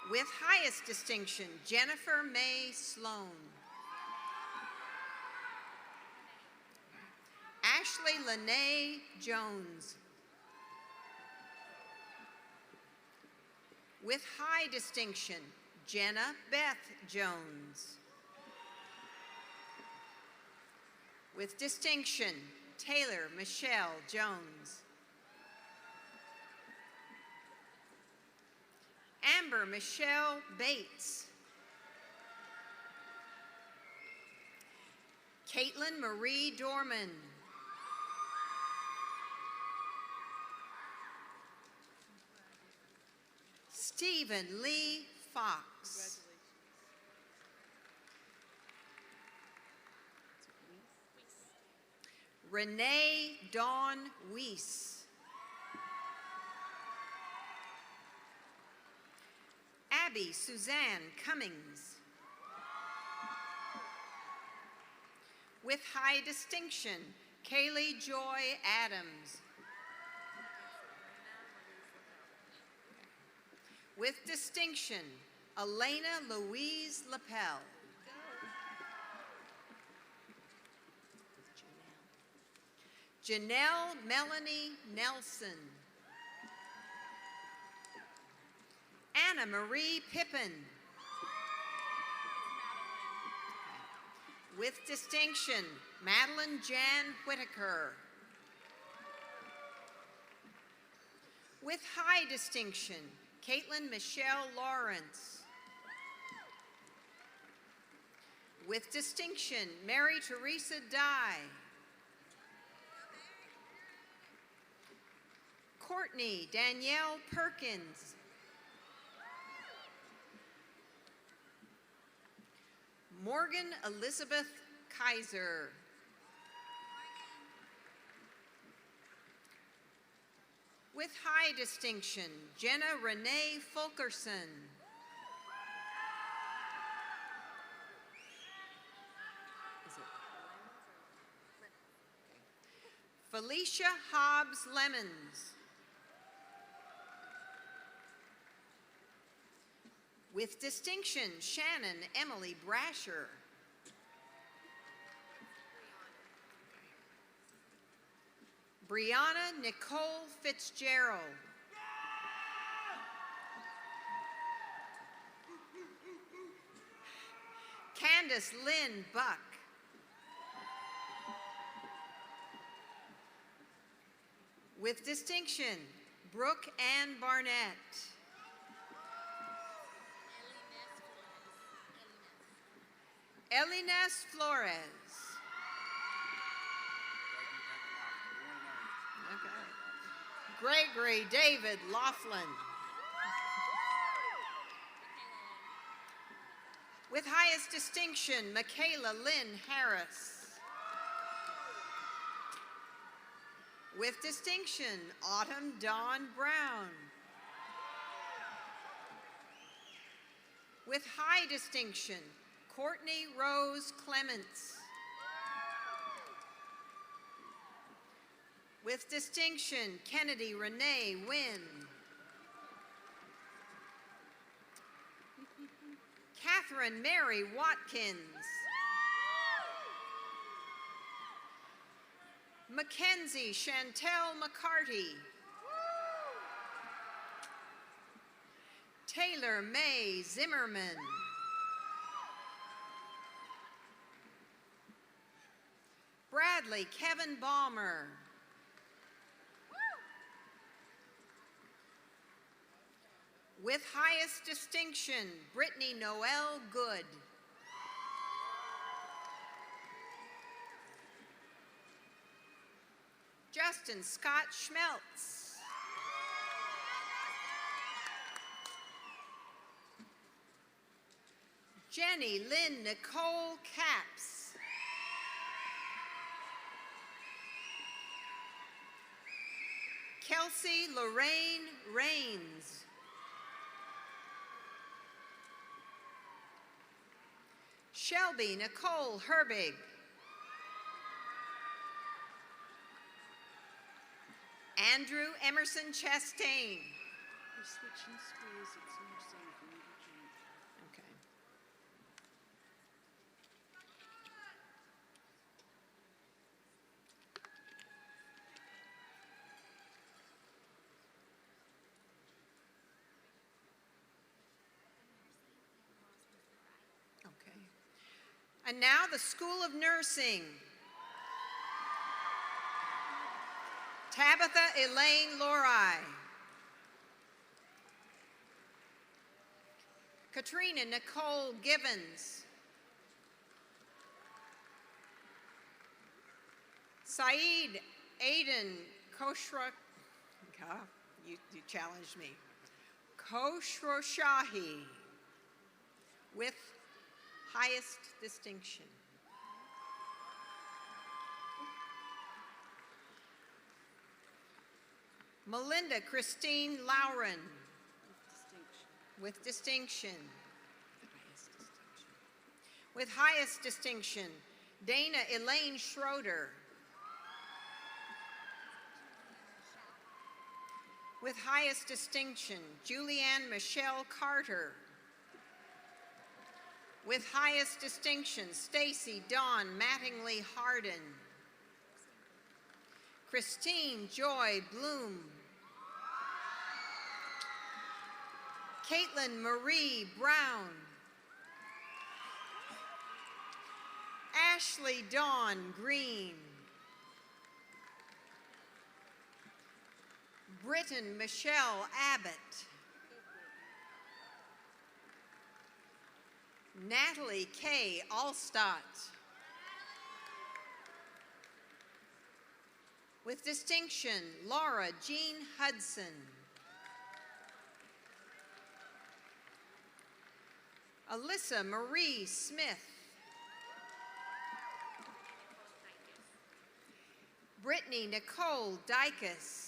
With highest distinction, Jennifer May Sloan. Ashley Lene Jones. With high distinction, Jenna Beth Jones. With distinction, Taylor Michelle Jones. Amber Michelle Bates. Caitlin Marie Dorman. Stephen Lee Fox. Renee Dawn Weiss. Abby Suzanne Cummings. With high distinction, Kaylee Joy Adams. With distinction, Elena Louise Lapel. Janelle Melanie Nelson. Anna Marie Pippin. With distinction, Madeline Jan Whitaker. With high distinction, Caitlin Michelle Lawrence. With distinction, Mary Teresa Dye. Courtney Danielle Perkins. Morgan Elizabeth Kaiser. With high distinction, Jenna Renee Fulkerson. Felicia Hobbs Lemons. With distinction, Shannon Emily Brasher. Brianna Nicole Fitzgerald. Candace Lynn Buck. With distinction, Brooke Ann Barnett. Elines Flores. Okay. Gregory David Laughlin. With highest distinction, Michaela Lynn Harris. With distinction, Autumn Dawn Brown. With high distinction, Courtney Rose Clements. With distinction, Kennedy Renee Wynn. Catherine Mary Watkins. Mackenzie Chantel McCarty. Taylor May Zimmerman. Bradley Kevin Balmer. With highest distinction, Brittany Noel Good. Justin Scott Schmeltz. Jenny Lynn Nicole Capps. Kelsey Lorraine Rains. Shelby Nicole Herbig. Andrew Emerson Chastain. We're switching schools. It's more safe for me to change. Okay. Okay. And now the School of Nursing. Tabitha Elaine Lori. Katrina Nicole Givens. Saeed Aiden Koshra, you challenged me. Khosrowshahi with highest distinction. Melinda Christine Lauren with distinction. With highest distinction, Dana Elaine Schroeder. With highest distinction, Julianne Michelle Carter. With highest distinction, Stacy Dawn Mattingly Harden. Christine Joy Bloom. Caitlin Marie Brown. Ashley Dawn Green. Britton Michelle Abbott. Natalie K. Allstott. With distinction, Laura Jean Hudson. Alyssa Marie Smith. Brittany Nicole Dykus.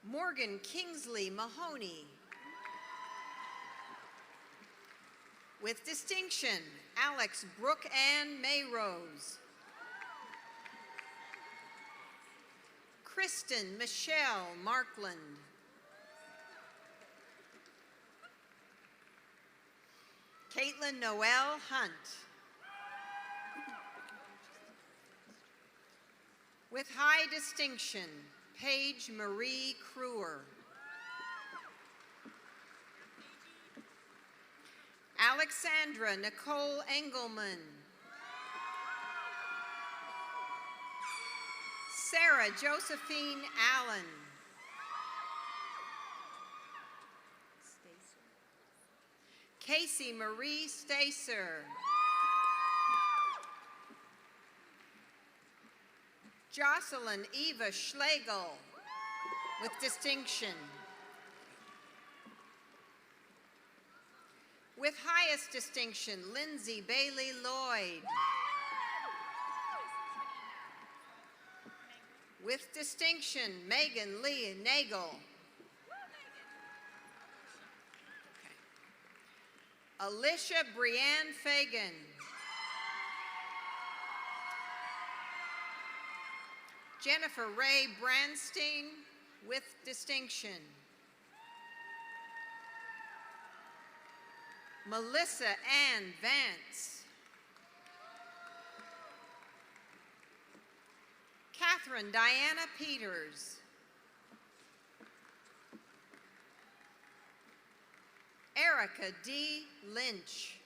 Morgan Kingsley Mahoney. With distinction, Alex Brooke Ann Mayrose. Kristen Michelle Markland. Caitlin Noel Hunt. With high distinction, Paige Marie Kruer. Alexandra Nicole Engelman. Sarah Josephine Allen. Casey Marie Stacer. Jocelyn Eva Schlegel with distinction. With highest distinction, Lindsay Bailey Lloyd. With distinction, Megan Lee Nagel. Alicia Brianne Fagan. Jennifer Ray Branstein with distinction. Melissa Ann Vance. Catherine Diana Peters. Erica D. Lynch.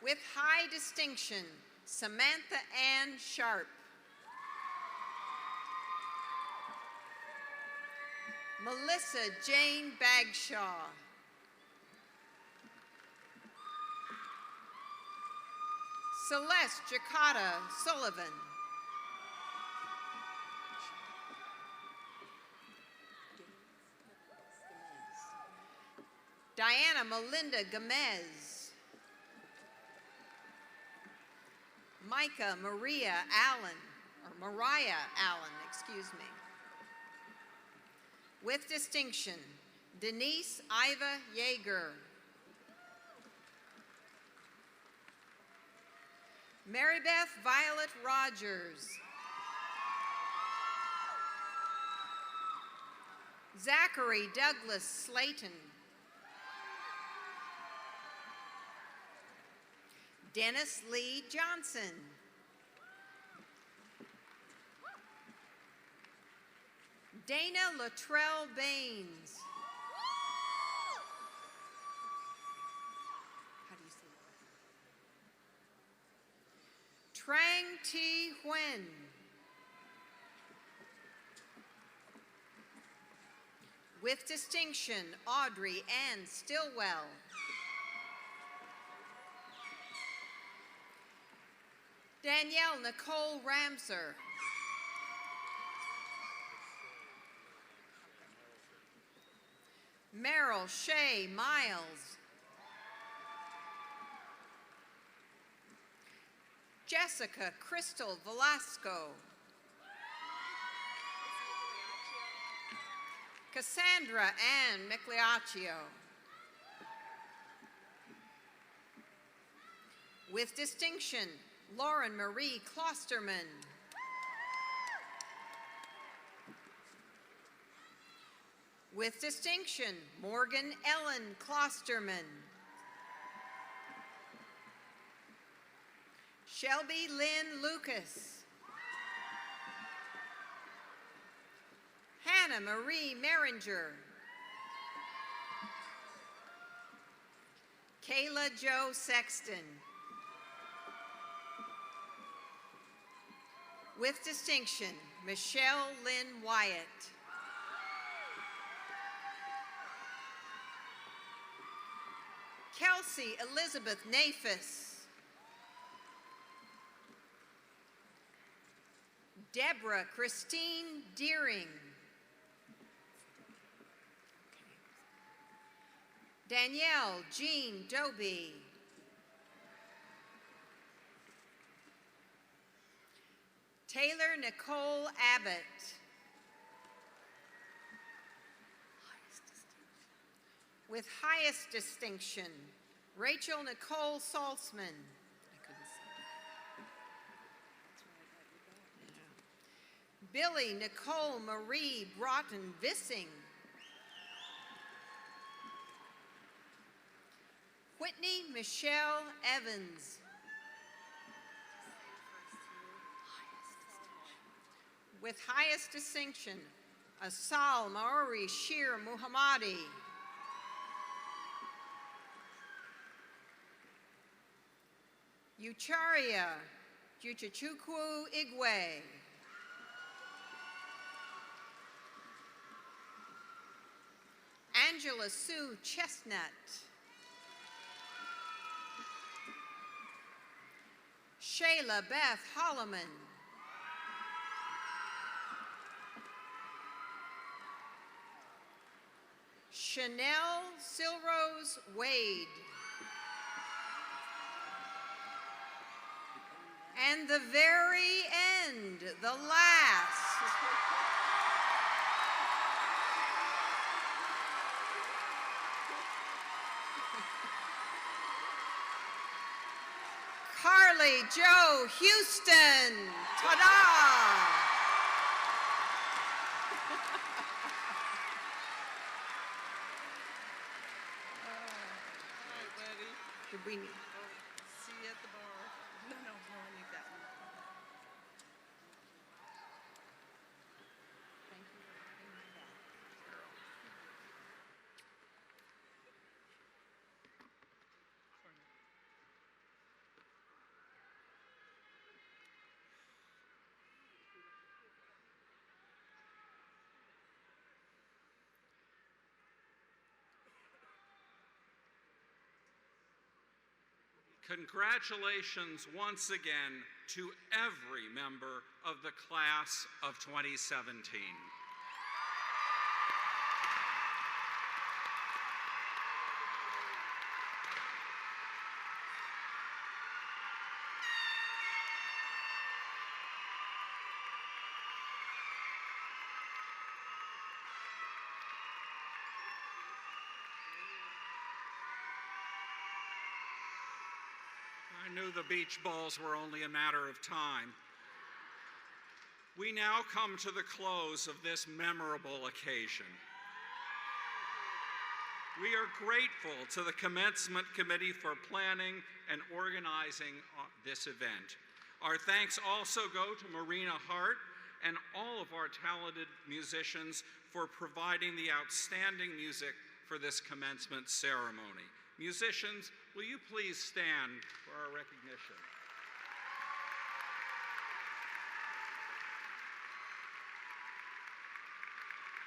With high distinction, Samantha Ann Sharp. Melissa Jane Bagshaw. Celeste Jacotta Sullivan. Diana Melinda Gomez. Micah Maria Allen, or Mariah Allen, excuse me. With distinction, Denise Iva Yeager. Marybeth Violet Rogers. Zachary Douglas Slayton. Dennis Lee Johnson. Dana Latrell Baines. How do you say that? Trang T. Huen. With distinction, Audrey Ann Stillwell. Danielle Nicole Ramser. Meryl Shea Miles. Jessica Crystal Velasco. Cassandra Ann Migliaccio. With distinction, Lauren Marie Klosterman. With distinction, Morgan Ellen Klosterman. Shelby Lynn Lucas. Hannah Marie Meringer. Kayla Jo Sexton. With distinction, Michelle Lynn Wyatt. Kelsey Elizabeth Nafis. Deborah Christine Deering. Danielle Jean Doby. Taylor Nicole Abbott. With highest distinction, Rachel Nicole Saltzman. Billy Nicole Marie Broughton Vissing. Whitney Michelle Evans. With highest distinction, Asal Maori Shir Muhammadi. Ucharia Juchachukwu Igwe. Angela Sue Chestnut. Shayla Beth Holloman. Chanel Silrose Wade. And the very end, the last. Carly Joe Houston. Ta-da! Did we need? See you at the bar. No, I need that one. Thank you for bringing me back. Congratulations once again to every member of the class of 2017. I knew the beach balls were only a matter of time. We now come to the close of this memorable occasion. We are grateful to the Commencement Committee for planning and organizing this event. Our thanks also go to Marina Hart and all of our talented musicians for providing the outstanding music for this commencement ceremony. Musicians, will you please stand for our recognition?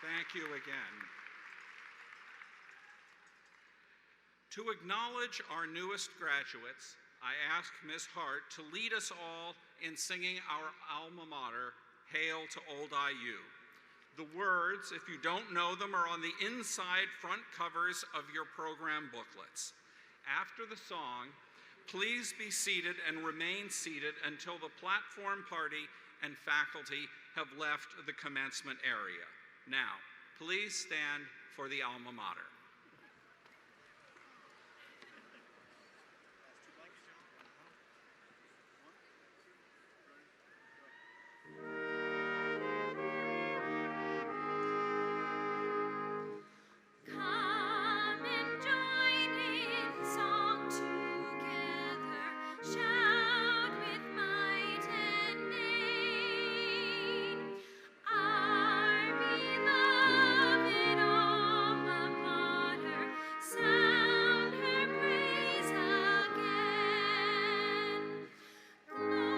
Thank you again. To acknowledge our newest graduates, I ask Ms. Hart to lead us all in singing our alma mater, Hail to Old IU. The words, if you don't know them, are on the inside front covers of your program booklets. After the song, please be seated and remain seated until the platform party and faculty have left the commencement area. Now, please stand for the alma mater. Come and join in song together, shout with might and main. Our beloved alma mater, sound her praise again.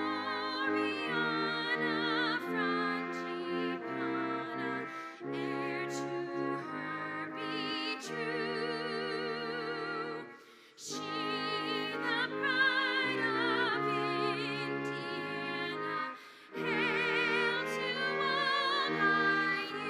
Gloriana frangipana, ere to her be true. She the pride of Indiana, hail to old IU.